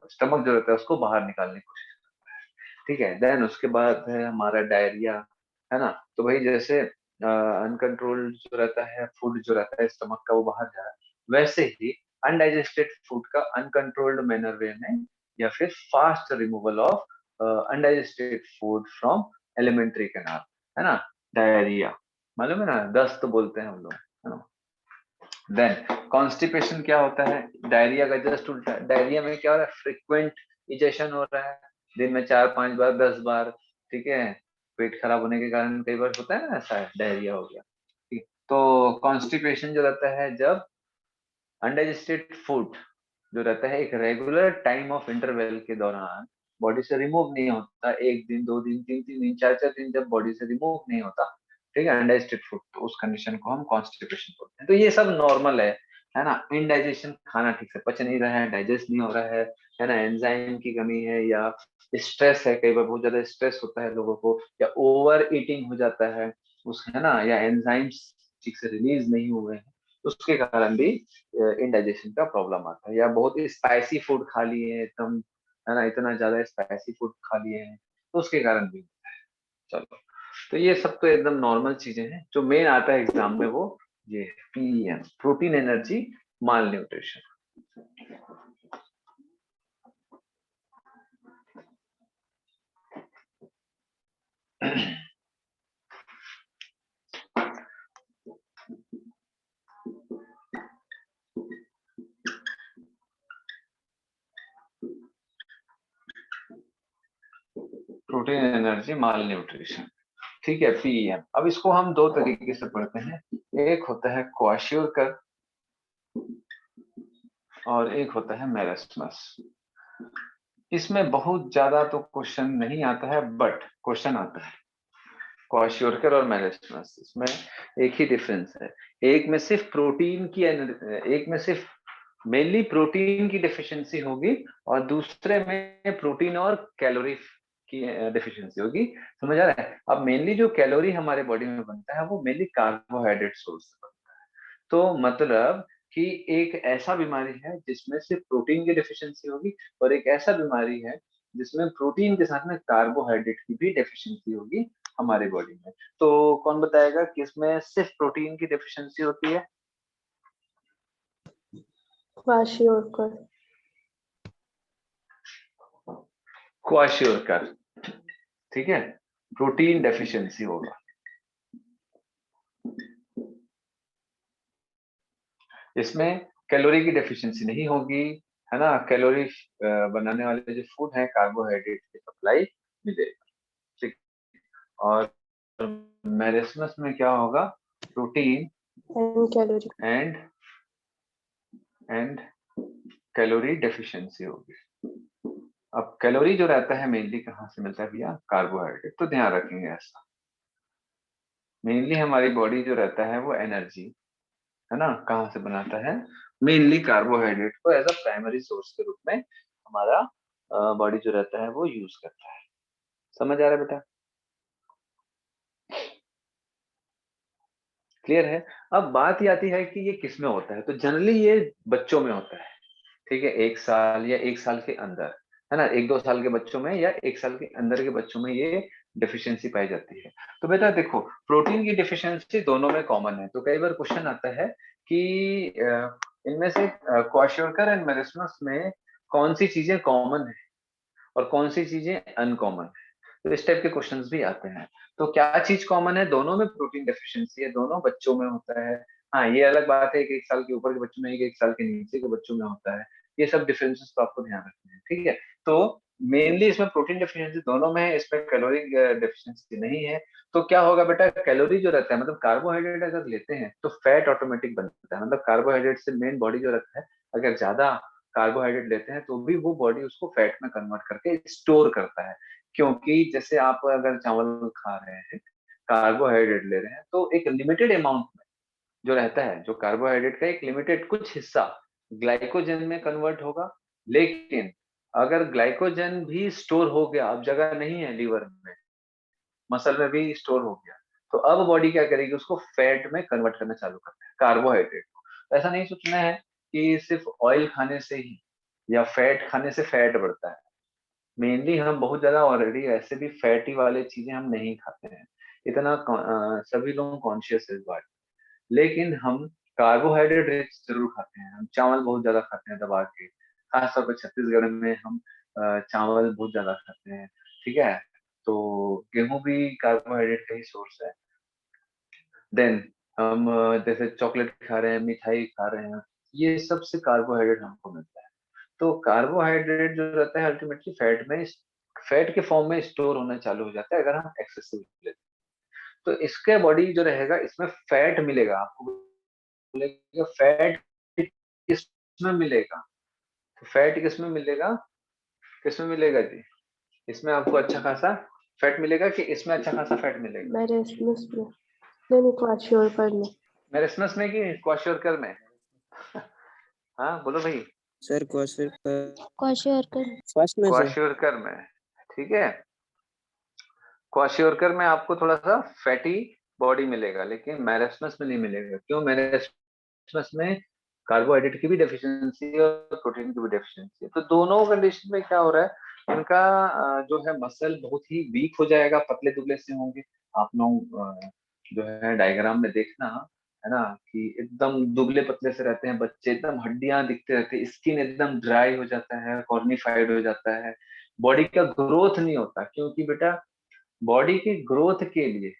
स्टमक जो रहता है उसको बाहर निकालने की कोशिश करता है। ठीक है, देन उसके बाद है हमारा डायरिया, है ना। तो भाई जैसे अनकंट्रोल्ड जो रहता है फूड जो रहता है स्टमक का वो बाहर जा रहा है, वैसे ही अनडाइजेस्टेड फूड का अनकंट्रोल्ड मैनर वे में, या फिर fast removal of undigested food from alimentary canal, है ना, डायरिया, मालूम है ना, दस्त तो बोलते हैं हम लोग, है ना। देन कॉन्स्टिपेशन क्या होता है? डायरिया का जस्ट उल्टा। डायरिया में क्या हो रहा है? फ्रिक्वेंट इजेशन हो रहा है, दिन में 4-5 बार 10 बार। ठीक है, पेट खराब होने के कारण कई बार होता है ना, ऐसा है, डायरिया हो गया। ठीक, तो कॉन्स्टिपेशन जो रहता है जब अनडाइजेस्टेड फूड जो रहता है एक रेगुलर टाइम ऑफ इंटरवल के दौरान बॉडी से रिमूव नहीं होता, 1 दिन 2 दिन 3 दिन 4 दिन जब बॉडी से रिमूव नहीं होता, ठीक है, अनडाइजेस्टेड फूड, तो उस कंडीशन को हम कॉन्स्टिपेशन बोलते हैं। तो ये सब नॉर्मल है ना। इनडाइजेशन, खाना ठीक से पच नहीं रहा है, डाइजेस्ट नहीं हो रहा है ना, एंजाइम की कमी है, या स्ट्रेस है, कई बार बहुत ज्यादा स्ट्रेस होता है लोगों को, या ओवर ईटिंग हो जाता है उस, है ना, या एंजाइम्स ठीक से रिलीज नहीं हुए हैं, उसके कारण भी इंडाइजेशन का प्रॉब्लम आता है। या बहुत स्पाइसी फूड खा लिए एकदम, है ना, इतना ज्यादा स्पाइसी फूड खा लिए हैं, तो उसके कारण भी होता है। चलो, तो ये सब तो एकदम नॉर्मल चीजें हैं। जो मेन आता है एग्जाम में वो ये पीएम, प्रोटीन एनर्जी माल न्यूट्रिशन। प्रोटीन एनर्जी माल न्यूट्रिशन, ठीक है, पीएम। अब इसको हम दो तरीके से पढ़ते हैं, एक होता है क्वाशियोकर और एक होता है मेरिस्मस। इसमें बहुत ज्यादा तो क्वेश्चन नहीं आता है, बट क्वेश्चन आता है। क्वाशियोकर और मेरिस्मस, इसमें एक ही डिफरेंस है, एक में सिर्फ प्रोटीन की एक में सिर्फ मेनली प्रोटीन की डेफिशिएंसी होगी और दूसरे में प्रोटीन और कैलोरी की डेफिशिएंसी होगी। समझ आ रहा है? अब मेनली जो कैलोरी हमारे बॉडी में बनता है वो मेनली कार्बोहाइड्रेट सोर्स से बनता है। तो मतलब कि एक ऐसा बीमारी है जिसमें सिर्फ प्रोटीन की डेफिशिएंसी होगी, और एक ऐसा बीमारी है जिसमें प्रोटीन के साथ में कार्बोहाइड्रेट की भी डेफिशिएंसी होगी हमारे बॉडी में। तो कौन बताएगा कि इसमें सिर्फ प्रोटीन की डेफिशिएंसी होती है? क्वाशियोकर। क्वाशियोकर, ठीक है, प्रोटीन डेफिशिएंसी होगा। इसमें कैलोरी की डेफिशिएंसी नहीं होगी, है ना, कैलोरी बनाने वाले जो फूड है कार्बोहाइड्रेट की सप्लाई मिलेगा, ठीक। और मेरिस्मस में क्या होगा? Protein and calorie. And calorie deficiency होगी। अब कैलोरी जो रहता है मेनली कहाँ से मिलता है भैया? कार्बोहाइड्रेट। तो ध्यान रखेंगे ऐसा, मेनली हमारी बॉडी जो रहता है वो एनर्जी, है ना, कहाँ से बनाता है? मेनली कार्बोहाइड्रेट को एज अ प्राइमरी सोर्स के रूप में हमारा बॉडी जो रहता है वो यूज करता है। समझ आ रहा है बेटा? क्लियर है? अब बात ये आती है कि ये किस में होता है। तो जनरली ये बच्चों में होता है, ठीक है, 1 साल या 1 साल के अंदर, है ना, 1-2 साल के बच्चों में या 1 साल के अंदर के बच्चों में ये डेफिशिएंसी पाई जाती है। तो बेटा देखो, प्रोटीन की डेफिशिएंसी दोनों में कॉमन है। तो कई बार क्वेश्चन आता है कि इनमें से क्वाशियोकर एंड मेरिस्मस में कौन सी चीजें कॉमन है और कौन सी चीजें अनकॉमन है। तो इस टाइप के क्वेश्चंस भी आते हैं। तो क्या चीज कॉमन है? दोनों में प्रोटीन डेफिशिएंसी है, दोनों बच्चों में होता है। हाँ, ये अलग बात है कि 1 साल के ऊपर के बच्चों में, 1 साल के नीचे के बच्चों में होता है। ये सब डिफरेंसेस तो आपको ध्यान रखने हैं, ठीक है। तो मेनली इसमें प्रोटीन डेफिशिएंसी दोनों में है, इसमें कैलोरी डेफिशिएंसी नहीं है। तो क्या होगा बेटा? कैलोरी जो रहता है, मतलब कार्बोहाइड्रेट अगर लेते हैं तो फैट ऑटोमेटिक बनता है। मतलब कार्बोहाइड्रेट से मेन बॉडी जो रहता है, अगर ज्यादा कार्बोहाइड्रेट लेते हैं तो भी वो बॉडी उसको फैट में कन्वर्ट करके स्टोर करता है। क्योंकि जैसे आप अगर चावल खा रहे हैं, कार्बोहाइड्रेट ले रहे हैं, तो एक लिमिटेड अमाउंट में जो रहता है, जो कार्बोहाइड्रेट का एक लिमिटेड कुछ हिस्सा ग्लाइकोजन में कन्वर्ट होगा। लेकिन अगर ग्लाइकोजन भी स्टोर हो गया, अब जगह नहीं है लीवर में, मसल में भी स्टोर हो गया, तो अब बॉडी क्या करेगी? उसको फैट में कन्वर्ट करना चालू करता है, कार्बोहाइड्रेट को। तो ऐसा नहीं सोचना है कि सिर्फ ऑयल खाने से ही या फैट खाने से फैट बढ़ता है। मेनली हम बहुत ज्यादा ऑलरेडी ऐसे भी फैटी वाले चीजें हम नहीं खाते हैं, इतना सभी लोग कॉन्शियस है इस बात। लेकिन हम कार्बोहाइड्रेट रिच जरूर खाते हैं, हम चावल बहुत ज्यादा खाते हैं दबा के, खासतौर पर छत्तीसगढ़ में हम चावल बहुत ज्यादा खाते हैं, ठीक है। तो गेहूं भी कार्बोहाइड्रेट का ही सोर्स है। देन हम जैसे चॉकलेट खा रहे हैं, मिठाई खा रहे हैं, ये सब से कार्बोहाइड्रेट हमको मिलता है। तो कार्बोहाइड्रेट जो रहता है अल्टीमेटली फैट के फॉर्म में स्टोर होना चालू हो जाता है अगर हम एक्सेसिव लेते हैं। तो इसके बॉडी जो रहेगा, इसमें फैट मिलेगा आपको, बोलेगा फैट किसमें मिलेगा? तो फैट किसमें मिलेगा? किसमें मिलेगा जी? इसमें आपको अच्छा खासा फैट मिलेगा कि इसमें अच्छा खासा फैट मिलेगा? मेरेस्मस में नहीं क्वाशियोरकर में। मेरेस्मस में कि क्वाशियोरकर में? हाँ बोलो भाई। सर क्वेश्चन क्वाशियोरकर फर्स्ट में सर। क्वाशियोरकर में, ठीक है। क्वाशियोरकर में आपको थोड़ा सा फैटी बॉडी मिलेगा, लेकिन मेरेस्मस में नहीं मिलेगा। क्यों? मेरेस्मस में कार्बोहाइड्रेट की भी डेफिशिएंसी है और प्रोटीन की भी डेफिशिएंसी है। तो दोनों कंडीशन में क्या हो रहा है, इनका जो है मसल बहुत ही वीक हो जाएगा, पतले दुबले से होंगे। आप लोग जो है डायग्राम में देखना, है ना, कि एकदम दुबले पतले से रहते हैं बच्चे, एकदम हड्डियां दिखते रहती है, स्किन एकदम ड्राई हो जाता है, कॉर्निफाइड हो जाता है, बॉडी का ग्रोथ नहीं होता। क्योंकि बेटा बॉडी के ग्रोथ के लिए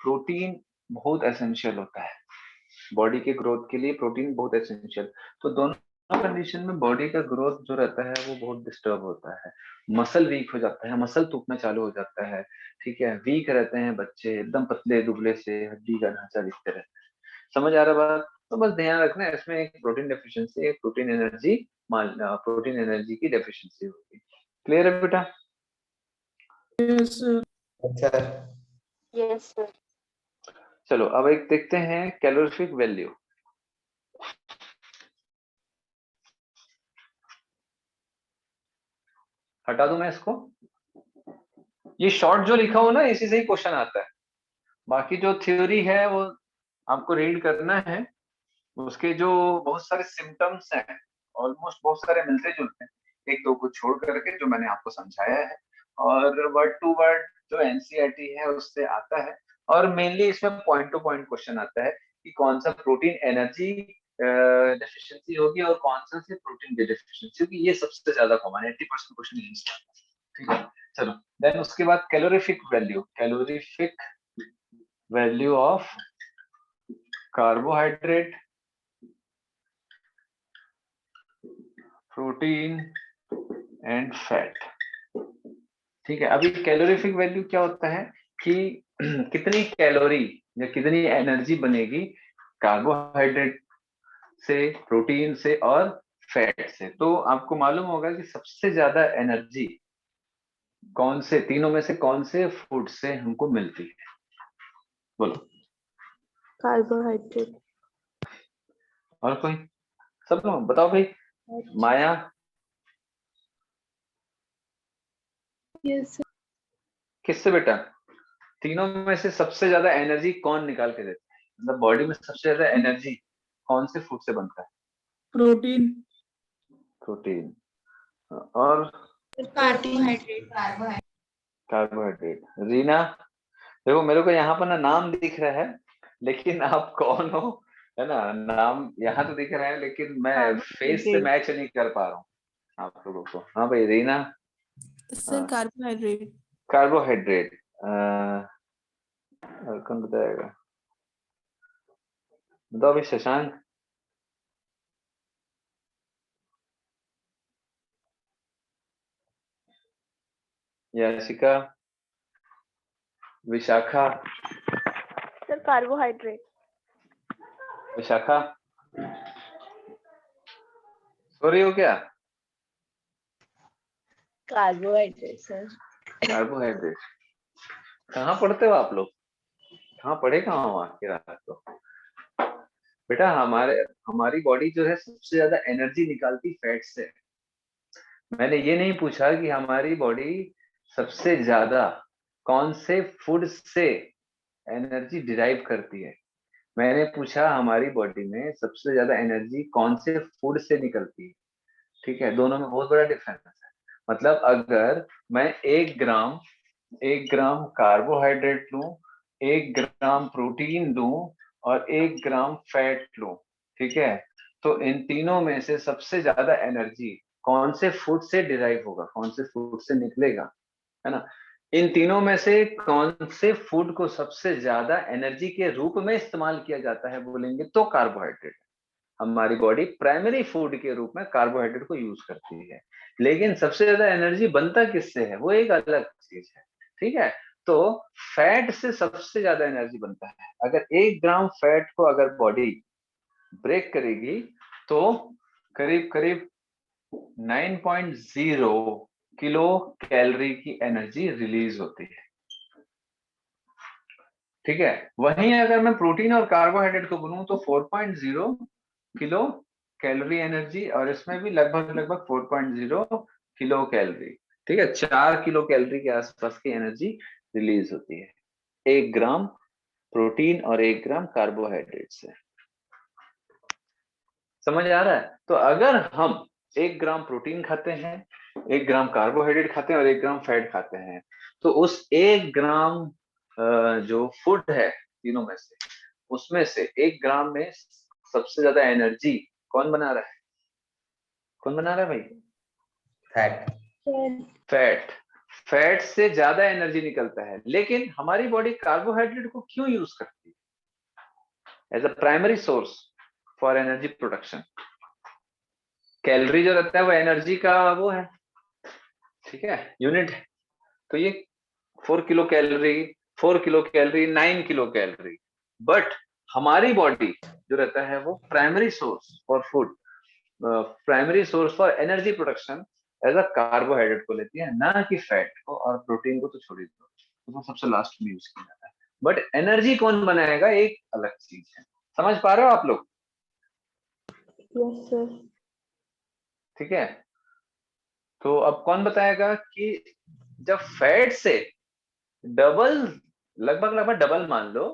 प्रोटीन बहुत एसेंशियल होता है। बॉडी के ग्रोथ के लिए प्रोटीन बहुत एसेंशियल। तो दोनों कंडीशन में बॉडी का ग्रोथ जो रहता है वो बहुत डिस्टर्ब होता है, मसल वीक हो जाता है, मसल टूटना चालू हो जाता है, ठीक है। वीक रहते हैं बच्चे, एकदम पतले दुबले से, हड्डी का ढांचा दिखते रहता है। समझ आ रहा बात? तो बस ध्यान रखना है, इसमें एक प्रोटीन डेफिशिएंसी, एक प्रोटीन एनर्जी की डेफिशिएंसी होगी। क्लियर है बेटा? Sir yes sir. चलो अब एक देखते हैं कैलोरीफिक वैल्यू। हटा दूं मैं इसको? ये शॉर्ट जो लिखा हो ना, इसी से ही क्वेश्चन आता है। बाकी जो थ्योरी है वो आपको रीड करना है। उसके जो बहुत सारे सिम्टम्स हैं, ऑलमोस्ट बहुत सारे मिलते जुलते हैं, एक दो को छोड़ करके जो मैंने आपको समझाया है। और वर्ड टू वर्ड जो एनसीईआरटी है उससे आता है। और मेनली इसमें पॉइंट टू पॉइंट क्वेश्चन आता है कि कौन सा प्रोटीन एनर्जी डेफिशिएंसी होगी और कौन सा से प्रोटीन की डेफिशिएंसी होगी। ये सबसे ज्यादा कॉमन है, 80% क्वेश्चन यही से आता है, ठीक है। चलो देन उसके बाद calorific value of carbohydrate, protein and fat, ठीक है। अभी कैलोरीफिक वैल्यू क्या होता है कि कितनी कैलोरी या कितनी एनर्जी बनेगी कार्बोहाइड्रेट से, प्रोटीन से और फैट से। तो आपको मालूम होगा कि सबसे ज्यादा एनर्जी कौन से तीनों में से कौन से फूड से हमको मिलती है? बोलो। कार्बोहाइड्रेट। और कोई? सब लोग बताओ भाई। माया? यस किससे बेटा? तीनों में से सबसे ज्यादा एनर्जी कौन निकाल के देता है? मतलब बॉडी में सबसे ज्यादा एनर्जी कौन से फूड से बनता है? प्रोटीन। प्रोटीन। और कार्बोहाइड्रेट। कार्बोहाइड्रेट। रीना? देखो मेरे को यहाँ पर ना नाम दिख रहा है, लेकिन आप कौन हो, है ना? नाम यहाँ तो दिख रहा है, लेकिन मैं फेस से मैच नहीं कर पा रहा हूँ आप लोगों को। हाँ भाई रीना? Sir carbohydrate. कार्बोहाइड्रेट। और कौन बताएगा? बताओ भाई। शशांक? याशिका? विशाखा? Sir carbohydrate. विशाखा सो रही हो क्या? Carbohydrate sir. कार्बोहाइड्रेट। कहाँ पढ़ते हो आप लोग? कहाँ पढ़े, कहाँ हो आखिर रात को? बेटा हमारी बॉडी जो है सबसे ज्यादा एनर्जी निकालती फैट से। मैंने ये नहीं पूछा कि हमारी बॉडी सबसे ज्यादा कौन से फूड से एनर्जी डिराइव करती है। मैंने पूछा हमारी बॉडी में सबसे ज्यादा एनर्जी कौन से फूड से निकलती है, ठीक है। दोनों में बहुत बड़ा डिफरेंस है। मतलब अगर मैं 1 ग्राम कार्बोहाइड्रेट लूं, 1 ग्राम प्रोटीन लूं और 1 ग्राम फैट लूं, ठीक है, तो इन तीनों में से सबसे ज्यादा एनर्जी कौन से फूड से डिराइव होगा, कौन से फूड से निकलेगा, है ना? इन तीनों में से कौन से फूड को सबसे ज्यादा एनर्जी के रूप में इस्तेमाल किया जाता है बोलेंगे तो कार्बोहाइड्रेट। हमारी बॉडी प्राइमरी फूड के रूप में कार्बोहाइड्रेट को यूज करती है, लेकिन सबसे ज्यादा एनर्जी बनता किससे है वो एक अलग चीज है, ठीक है। तो फैट से सबसे ज्यादा एनर्जी बनता है। अगर 1 ग्राम फैट को अगर बॉडी ब्रेक करेगी तो करीब करीब 9.0 किलो कैलोरी की एनर्जी रिलीज होती है। ठीक है, वहीं अगर मैं प्रोटीन और कार्बोहाइड्रेट को बोलूं तो 4.0 किलो कैलोरी एनर्जी, और इसमें भी लगभग 4.0 किलो कैलोरी। ठीक है, 4 किलो कैलोरी के आसपास की एनर्जी रिलीज होती है 1 ग्राम प्रोटीन और 1 ग्राम कार्बोहाइड्रेट से। समझ आ रहा है? तो अगर हम 1 ग्राम प्रोटीन खाते हैं, 1 ग्राम कार्बोहाइड्रेट खाते हैं और 1 ग्राम फैट खाते हैं, तो उस 1 ग्राम जो फूड है तीनों में से, उसमें से 1 ग्राम में सबसे ज्यादा एनर्जी कौन बना रहा है? कौन बना रहा है भाई? फैट। फैट। फैट से ज्यादा एनर्जी निकलता है, लेकिन हमारी बॉडी कार्बोहाइड्रेट को क्यों यूज करती है as a primary source for energy production? Calorie जो रहता है वो एनर्जी का वो है, ठीक है, यूनिट है। तो ये 4 kilo calorie 9 kilo calorie, but हमारी बॉडी जो रहता है वो primary source for food, primary source for energy production as a carbohydrate को लेती है, ना कि फैट को, और प्रोटीन को तो छोड़ ही दो, तो सबसे लास्ट में यूज किया जाता है। बट एनर्जी कौन बनाएगा एक अलग चीज है। समझ पा रहे हो आप लोग? Yes sir. ठीक है, तो अब कौन बताएगा कि जब फैट से डबल, लगभग डबल मान लो,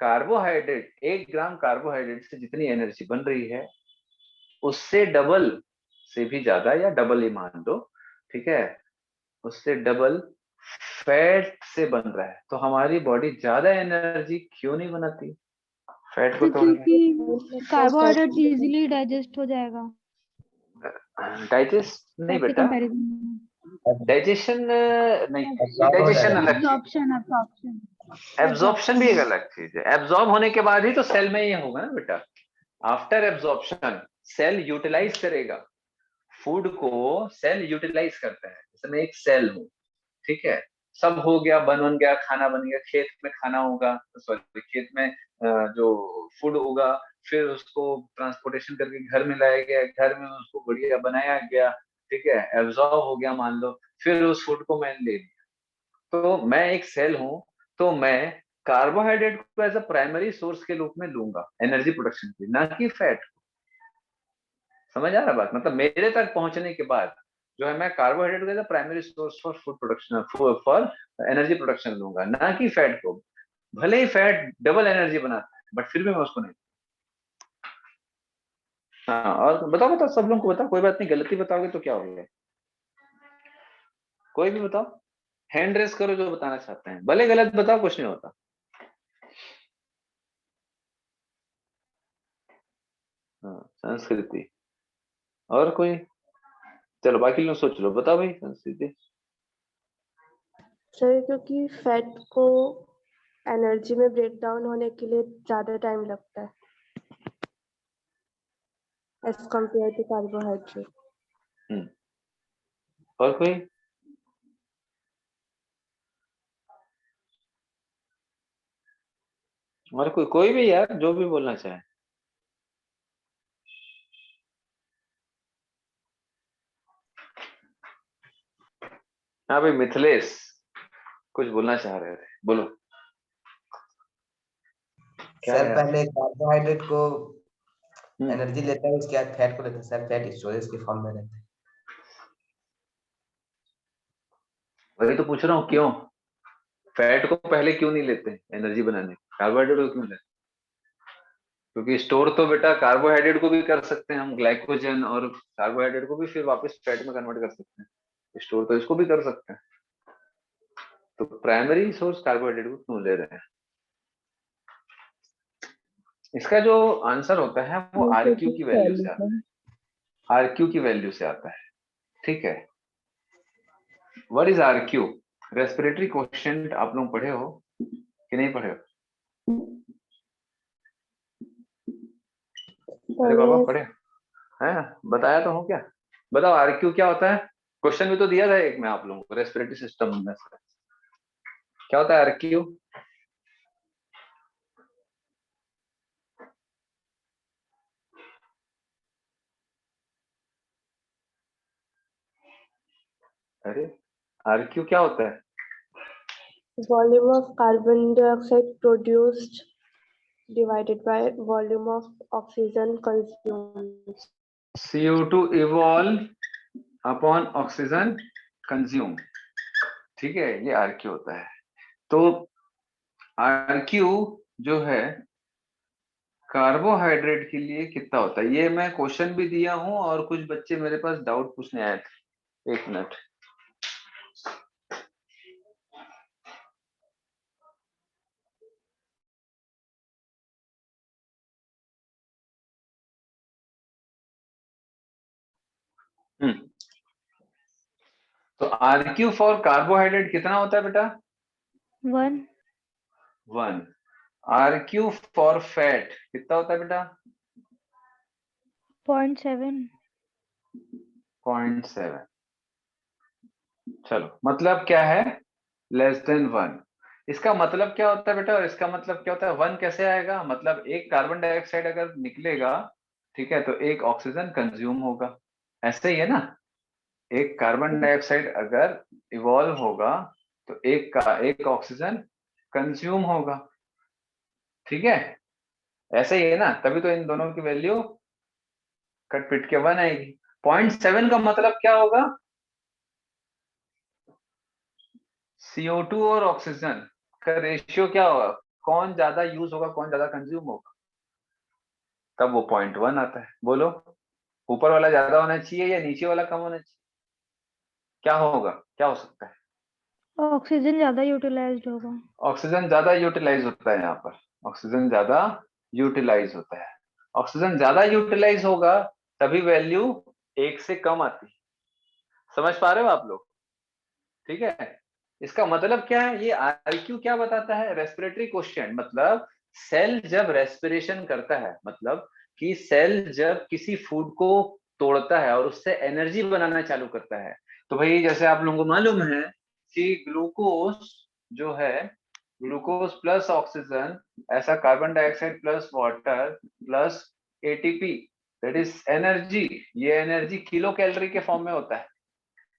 कार्बोहाइड्रेट, 1 ग्राम कार्बोहाइड्रेट से जितनी एनर्जी बन रही है उससे डबल से भी ज्यादा, या डबल ही मान लो, ठीक है, उससे डबल फैट से बन रहा है, तो हमारी बॉडी ज्यादा एनर्जी क्यों नहीं बनाती फैट को तोड़ के? क्योंकि कार्बोहाइड्रेट इजीली डाइजेस्ट हो जाएगा डाइजेस्ट नहीं फैट के बेटा, कंपैरिजन में। डाइजेशन नहीं, Absorb हो डाइजेशन जाएगा। अलग चीज, एब्जॉर्प्शन भी एक अलग चीज है। एब्जॉर्ब होने के बाद ही तो सेल में ये होगा ना बेटा। आफ्टर एब्जॉर्प्शन सेल यूटिलाइज करेगा फूड को, सेल यूटिलाइज करता है। जैसे मैं एक सेल हूँ, ठीक है, सब हो गया, बन गया, खाना बन गया, खेत में खाना होगा, सॉरी खेत में जो फूड होगा, फिर उसको ट्रांसपोर्टेशन करके घर में लाया गया, घर में उसको बढ़िया बनाया गया, ठीक है, एब्जॉर्ब हो गया मान लो, फिर उस फूड को मैंने ले लिया। तो मैं एक सेल हूं, तो मैं कार्बोहाइड्रेट को एज अ प्राइमरी सोर्स के रूप में लूंगा एनर्जी प्रोडक्शन की, ना कि फैट को। समझ आ रहा बात? मतलब मेरे तक पहुंचने के बाद जो है मैं कार्बोहाइड्रेट को as a primary source for food production, for energy production लूंगा, ना कि फैट को। भले ही फैट डबल एनर्जी बनाता है, बट फिर भी मैं उसको नहीं। हाँ, और बताओ सब लोगों को बताओ, कोई बात नहीं, गलती बताओगे तो क्या हो गया? कोई भी बताओ, हैंड रेस करो जो बताना चाहते हैं, भले गलत बताओ, कुछ नहीं होता। हाँ, संस्कृति। और कोई? चलो बाकी लोग सोच लो, बताओ भाई संस्कृति। सर क्योंकि फैट को एनर्जी में ब्रेक डाउन होने के लिए ज्यादा टाइम लगता है एज कम्पेयर टू कार्बोहाइड्रेट। और कोई? और कोई भी यार, जो भी बोलना चाहे। हाँ भाई मिथिलेश, कुछ बोलना चाह रहे थे, बोलो। क्या सर है? पहले कार्बोहाइड्रेट को हम्म, एनर्जी लेता है, उसके बाद फैट को लेता है सर, फैट स्टोरेज के फॉर्म में रहता है। वही तो पूछ रहा हूँ, क्यों फैट को पहले क्यों नहीं लेते एनर्जी बनाने, कार्बोहाइड्रेट को क्यों लेते? क्योंकि स्टोर तो बेटा कार्बोहाइड्रेट को भी कर सकते हैं हम, ग्लाइकोजन, और कार्बोहाइड्रेट को भी फिर वापस फैट में कन्वर्ट कर सकते हैं। स्टोर तो इसको भी कर सकते हैं, तो प्राइमरी सोर्स कार्बोहाइड्रेट को क्यों ले रहे हैं? इसका जो आंसर होता है वो आरक्यू की वैल्यू से आता है, आरक्यू की वैल्यू से आता है, ठीक है। What is RQ? Respiratory quotient आप लोग पढ़े हो कि नहीं पढ़े हो? अरे बाबा पढ़े हैं, बताया तो हूँ क्या? बताओ आरक्यू क्या होता है? क्वेश्चन भी तो दिया था एक में आप लोगों को, रेस्पिरेटरी सिस्टम में से क्या होता है आरक्यू? अरे RQ क्या होता है? Volume of carbon dioxide produced divided by volume of oxygen consumed. CO2 evolve upon oxygen consume. ठीक है, ये RQ होता है। तो RQ जो है कार्बोहाइड्रेट के लिए कितना होता है, ये मैं क्वेश्चन भी दिया हूं और कुछ बच्चे मेरे पास डाउट पूछने आए थे। एक मिनट। तो RQ फॉर कार्बोहाइड्रेट कितना होता है बेटा? 1. 1। RQ फॉर फैट कितना होता है बेटा? 0.7. 0.7। चलो, मतलब क्या है? Less than 1। इसका मतलब क्या होता है बेटा, और इसका मतलब क्या होता है? 1 कैसे आएगा? मतलब एक कार्बन डाइऑक्साइड अगर निकलेगा, ठीक है, तो एक ऑक्सीजन कंज्यूम होगा। ऐसे ही है ना? एक कार्बन डाइऑक्साइड अगर इवॉल्व होगा तो एक ऑक्सीजन कंज्यूम होगा। ठीक है, ऐसे ही है ना? तभी तो इन दोनों की वैल्यू कट पिट के 1 आएगी। 0.7 का मतलब क्या होगा? CO2 और ऑक्सीजन का रेशियो क्या होगा? कौन ज्यादा यूज होगा, कौन ज्यादा कंज्यूम होगा, तब वो 0.1 आता है। बोलो, ऊपर वाला ज्यादा होना चाहिए या नीचे वाला कम होना चाहिए? क्या होगा, क्या हो सकता है? ऑक्सीजन ज्यादा यूटिलाइज्ड होगा। ऑक्सीजन ज्यादा यूटिलाइज होता है यहाँ पर। ऑक्सीजन ज्यादा यूटिलाइज होता है। ऑक्सीजन ज्यादा यूटिलाइज होगा तभी वैल्यू 1 से कम आती है। समझ पा रहे हो आप लोग? ठीक है, इसका मतलब क्या है? ये RQ क्या बताता है? रेस्पिरेटरी क्वेश्चन, मतलब सेल जब रेस्पिरेशन करता है, मतलब कि सेल जब किसी फूड को तोड़ता है और उससे एनर्जी बनाना चालू करता है, तो भाई जैसे आप लोगों को मालूम है कि ग्लूकोज जो है, ग्लूकोज प्लस ऑक्सीजन, ऐसा carbon dioxide plus water plus ATP, that is energy. ये एनर्जी किलो कैलोरी के फॉर्म में होता है।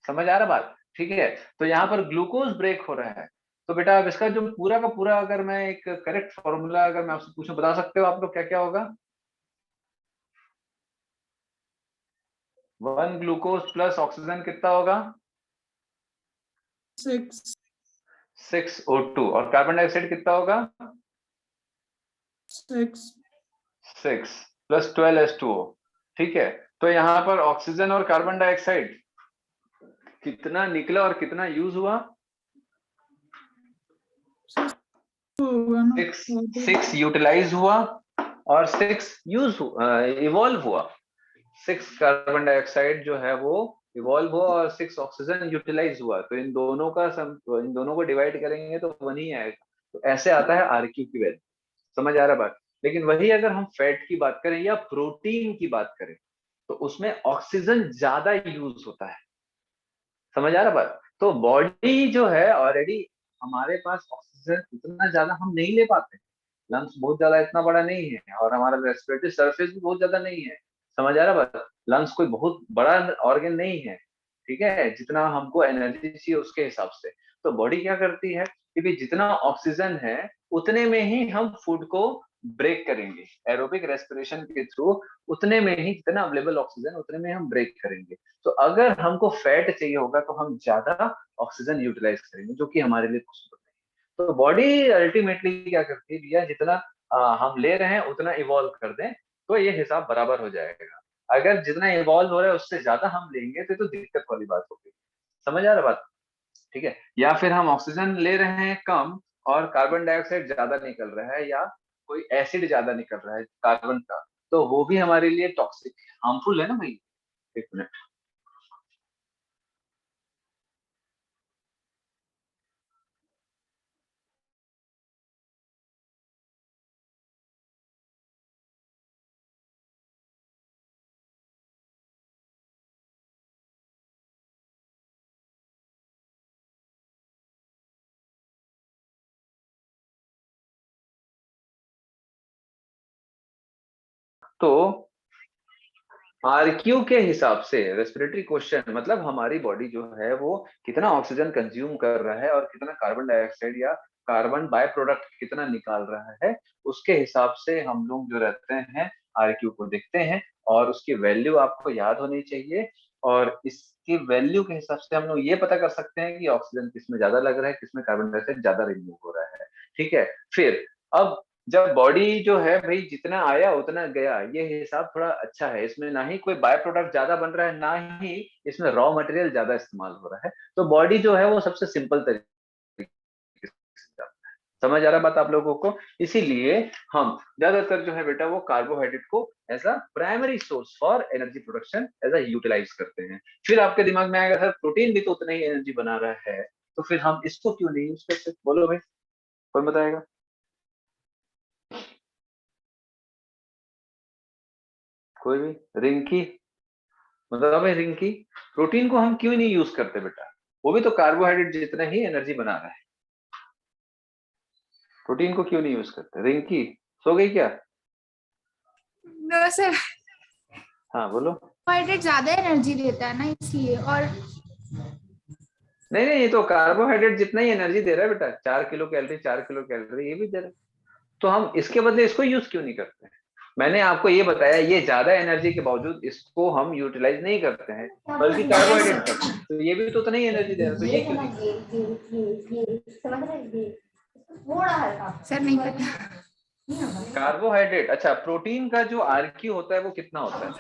समझ आ रहा बात? ठीक है, तो यहाँ पर ग्लूकोज ब्रेक हो रहा है। तो बेटा अब इसका जो पूरा का पूरा, अगर मैं एक करेक्ट फॉर्मूला अगर मैं आपसे पूछूं, बता सकते हो आप लोग क्या क्या होगा? 1 ग्लूकोज प्लस ऑक्सीजन कितना होगा? 6 O2। और कार्बन डाइऑक्साइड कितना होगा? 6 प्लस 12 H2O। ठीक है, तो यहाँ पर ऑक्सीजन और कार्बन डाइऑक्साइड कितना निकला और कितना यूज हुआ? 6 यूटिलाइज हुआ और 6 यूज इवॉल्व हुआ। 6 कार्बन डाइऑक्साइड जो है वो इवॉल्व हुआ और 6 ऑक्सीजन यूटिलाइज हुआ। तो इन दोनों को डिवाइड करेंगे तो 1 ही आएगा। तो ऐसे आता है RQ की वैल्यू। समझ आ रहा बात? लेकिन वही अगर हम फैट की बात करें या प्रोटीन की बात करें, तो उसमें ऑक्सीजन ज्यादा यूज होता है। समझ आ रहा बात? तो बॉडी जो है ऑलरेडी, हमारे पास ऑक्सीजन उतना ज्यादा हम नहीं ले पाते। लंग्स बहुत ज्यादा इतना बड़ा नहीं है और हमारा रेस्पिरेटरी सरफेस भी बहुत ज्यादा नहीं है। समझ आ रहा बात? लंग्स कोई बहुत बड़ा ऑर्गन नहीं है, ठीक है, जितना हमको एनर्जी चाहिए उसके हिसाब से। तो बॉडी क्या करती है कि भी जितना ऑक्सीजन है उतने में ही हम फूड को ब्रेक करेंगे, एरोबिक रेस्पिरेशन के थ्रू। उतने में ही, जितना अवेलेबल ऑक्सीजन उतने में हम ब्रेक करेंगे। तो अगर हमको फैट चाहिए होगा तो हम ज्यादा ऑक्सीजन यूटिलाइज करेंगे, जो कि हमारे लिए पॉसिबल नहीं। तो बॉडी अल्टीमेटली क्या करती है भैया, जितना हम ले रहे हैं उतना इवॉल्व कर दें तो ये हिसाब बराबर हो जाएगा। अगर जितना इवॉल्व हो रहा है उससे ज्यादा हम लेंगे तो दिक्कत वाली बात होगी। समझ आ रहा बात? ठीक है, या फिर हम ऑक्सीजन ले रहे हैं कम और कार्बन डाइऑक्साइड ज्यादा निकल रहा है, या कोई एसिड ज्यादा निकल रहा है कार्बन का, तो वो भी हमारे लिए टॉक्सिक, हार्मफुल है ना भाई? एक मिनट। तो आरक्यू के हिसाब से रेस्पिरेटरी क्वेश्चन मतलब हमारी बॉडी जो है वो कितना ऑक्सीजन कंज्यूम कर रहा है और कितना कार्बन डाइऑक्साइड या कार्बन बाय प्रोडक्ट कितना निकाल रहा है, उसके हिसाब से हम लोग जो रहते हैं आरक्यू को देखते हैं और उसकी वैल्यू आपको याद होनी चाहिए। और इसकी वैल्यू के हिसाब से हम लोग ये पता कर सकते हैं कि ऑक्सीजन किसमें ज्यादा लग रहा है, किसमें कार्बन डाइऑक्साइड ज्यादा रिमूव हो रहा है। ठीक है, फिर अब जब बॉडी जो है भाई जितना आया उतना गया, ये हिसाब थोड़ा अच्छा है। इसमें ना ही कोई बाय प्रोडक्ट ज्यादा बन रहा है, ना ही इसमें रॉ मटेरियल ज्यादा इस्तेमाल हो रहा है। तो बॉडी जो है वो सबसे सिंपल तरीके से जाता है। समझ आ रहा बात आप लोगों को? इसीलिए हम ज्यादातर जो है बेटा वो कार्बोहाइड्रेट को as a primary source for energy production as a utilise करते हैं। फिर आपके दिमाग में आएगा सर प्रोटीन भी तो उतना ही एनर्जी बना रहा है, तो फिर हम इसको क्यों नहीं यूज करते? बोलो भाई, कौन बताएगा? कोई भी? रिंकी मतलब भाई, रिंकी प्रोटीन को हम क्यों नहीं यूज करते बेटा? वो भी तो कार्बोहाइड्रेट जितना ही एनर्जी बना रहा है, प्रोटीन को क्यों नहीं यूज करते? रिंकी सो गई क्या? नो सर, हाँ बोलो। कार्बोहाइड्रेट ज्यादा एनर्जी देता है ना इसलिए। और नहीं नहीं, ये तो कार्बोहाइड्रेट जितना ही एनर्जी दे रहा है बेटा, 4 किलो कैलोरी, 4 किलो कैलोरी ये भी दे रहा है, तो हम इसके बदले इसको यूज क्यों नहीं करते? मैंने आपको ये बताया, ये ज्यादा एनर्जी के बावजूद इसको हम यूटिलाइज नहीं करते हैं बल्कि कार्बोहाइड्रेट करते हैं, तो ये भी तो उतना ही एनर्जी दे रहा है, तो ये क्यों नहीं? सर नहीं पता। कार्बोहाइड्रेट, अच्छा प्रोटीन का जो आरक्यू होता है वो कितना होता है?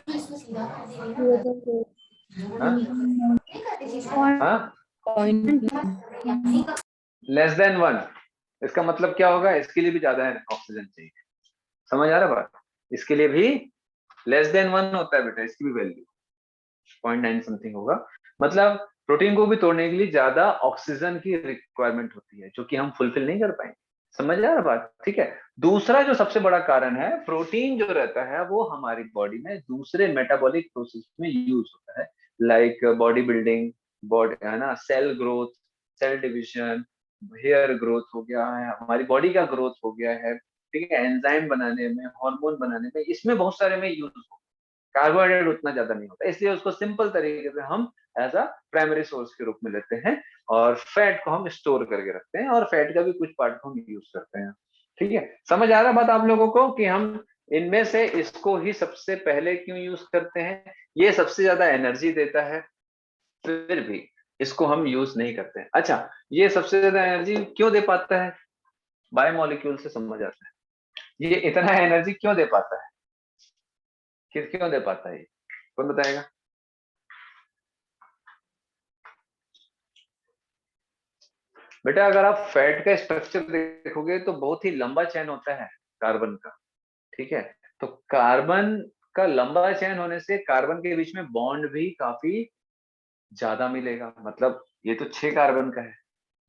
हाँ? Less than 1। इसका मतलब क्या होगा? इसके लिए भी ज्यादा ऑक्सीजन चाहिए। समझ आ रहा बात? इसके लिए भी लेस देन 1 होता है बेटा, इसकी भी वैल्यू 0.9 समथिंग होगा। मतलब प्रोटीन को भी तोड़ने के लिए ज्यादा ऑक्सीजन की रिक्वायरमेंट होती है, जो कि हम फुलफिल नहीं कर पाएंगे। समझ आ रहा बात? ठीक है। दूसरा जो सबसे बड़ा कारण है, प्रोटीन जो रहता है वो हमारी बॉडी में दूसरे मेटाबॉलिक प्रोसेस में यूज होता है, लाइक बॉडी बिल्डिंग, बॉडी है ना, cell growth, cell division, hair growth हो गया है, हमारी बॉडी का ग्रोथ हो गया है, ठीक है, एंजाइम बनाने में, हार्मोन बनाने में, इसमें बहुत सारे में यूज होता है। कार्बोहाइड्रेट उतना ज्यादा नहीं होता, इसलिए उसको सिंपल तरीके से हम एज अ प्राइमरी सोर्स के रूप में लेते हैं और फैट को हम स्टोर करके रखते हैं और फैट का भी कुछ पार्ट को हम यूज करते हैं। ठीक है, समझ आ रहा बात आप लोगों को कि हम इनमें से इसको ही सबसे पहले क्यों यूज करते हैं? ये सबसे ज्यादा एनर्जी देता है, फिर भी इसको हम यूज नहीं करते हैं। अच्छा, ये सबसे ज्यादा एनर्जी क्यों दे पाता है? बायोमोलिक्यूल से समझ आता है, ये इतना एनर्जी क्यों दे पाता है? क्यों दे पाता है? कौन बताएगा? बेटा अगर आप फैट का स्ट्रक्चर देखोगे तो बहुत ही लंबा चेन होता है कार्बन का। ठीक है, तो कार्बन का लंबा चेन होने से कार्बन के बीच में बॉन्ड भी काफी ज्यादा मिलेगा, मतलब ये तो 6 कार्बन का है।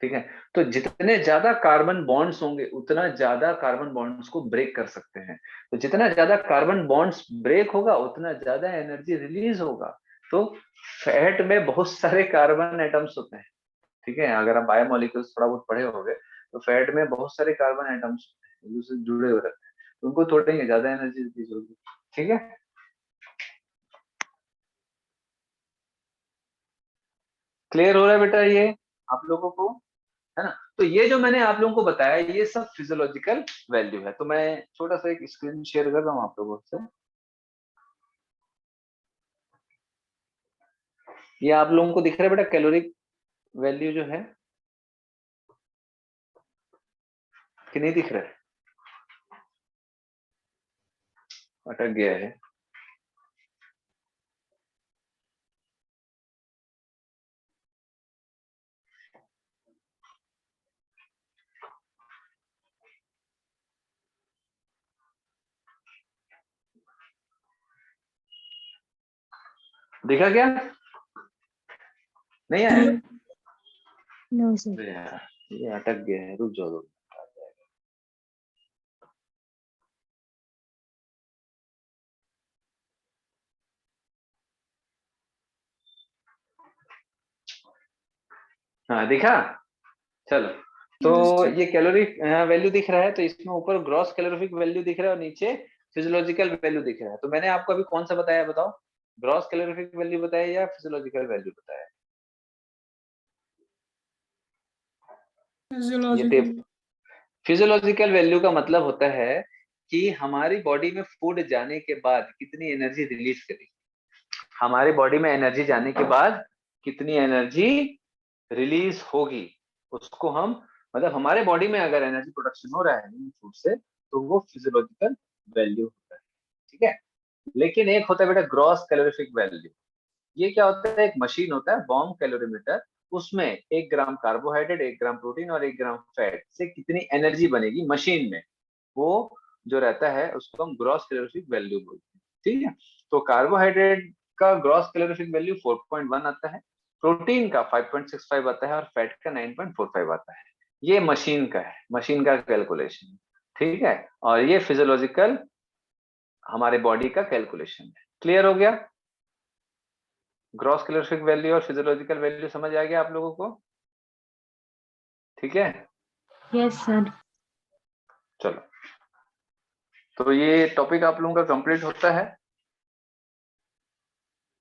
ठीक है, तो जितने ज्यादा कार्बन बॉन्ड्स होंगे उतना ज्यादा कार्बन बॉन्ड्स को ब्रेक कर सकते हैं, तो जितना ज्यादा कार्बन बॉन्ड्स ब्रेक होगा उतना ज्यादा एनर्जी रिलीज होगा। तो फैट में बहुत सारे कार्बन एटम्स होते हैं। ठीक है, अगर आप बायोमोलिक्यूल्स थोड़ा बहुत पढ़े होंगे तो फैट में बहुत सारे कार्बन एटम्स एक दूसरे से जुड़े हुए रहते हैं, तो उनको तोड़ेंगे ज्यादा एनर्जी रिलीज होगी। ठीक है, क्लियर हो रहा है बेटा ये आप लोगों को? है ना? तो ये जो मैंने आप लोगों को बताया ये सब फिजियोलॉजिकल वैल्यू है। तो मैं छोटा सा एक स्क्रीन शेयर कर रहा हूँ आप लोगों से। ये आप लोगों को दिख रहा है बेटा कैलोरिक वैल्यू जो है कि नहीं दिख रहा है? अटक गया है। दिखा क्या? नहीं आया? No sir. अरे यार, ये अटक गया है, रुक जाओ। हाँ दिखा? चलो, तो ये कैलोरिक वैल्यू दिख रहा है, तो इसमें ऊपर ग्रॉस कैलोरीफिक वैल्यू दिख रहा है और नीचे फिजियोलॉजिकल वैल्यू दिख रहा है। तो मैंने आपको अभी कौन सा बताया बताओ? ग्रॉस कैलोरीफिक वैल्यू बताया या फिजियोलॉजिकल वैल्यू बताया? फिजियोलॉजिकल वैल्यू का मतलब होता है कि हमारी बॉडी में फूड जाने के बाद कितनी एनर्जी रिलीज करेगी, हमारी बॉडी में एनर्जी जाने के बाद कितनी एनर्जी रिलीज होगी, उसको हम मतलब हमारे बॉडी में अगर एनर्जी प्रोडक्शन हो रहा है फूड से तो वो फिजियोलॉजिकल वैल्यू होता है, ठीक है। लेकिन एक होता है बेटा ग्रॉस कैलोरीफिक वैल्यू। ये क्या होता है, एक मशीन होता है बॉम्ब कैलोरीमीटर, उसमें 1 ग्राम कार्बोहाइड्रेट, 1 ग्राम प्रोटीन और 1 ग्राम फैट से कितनी एनर्जी बनेगी मशीन में, वो जो रहता है उसको हम ग्रॉस कैलोरीफिक वैल्यू बोलते हैं, ठीक है। तो कार्बोहाइड्रेट का ग्रॉस कैलोरीफिक वैल्यू 4.1 आता है, प्रोटीन का 5.65 आता है और फैट का 9.45 आता है। ये मशीन का है, मशीन का कैलकुलेशन, ठीक है। और ये फिजियोलॉजिकल हमारे बॉडी का कैलकुलेशन है। क्लियर हो गया? ग्रॉस कैलोरीफिक वैल्यू और फिजियोलॉजिकल वैल्यू समझ आ गया आप लोगों को? ठीक है, यस सर। चलो तो ये टॉपिक आप लोगों का कंप्लीट होता है।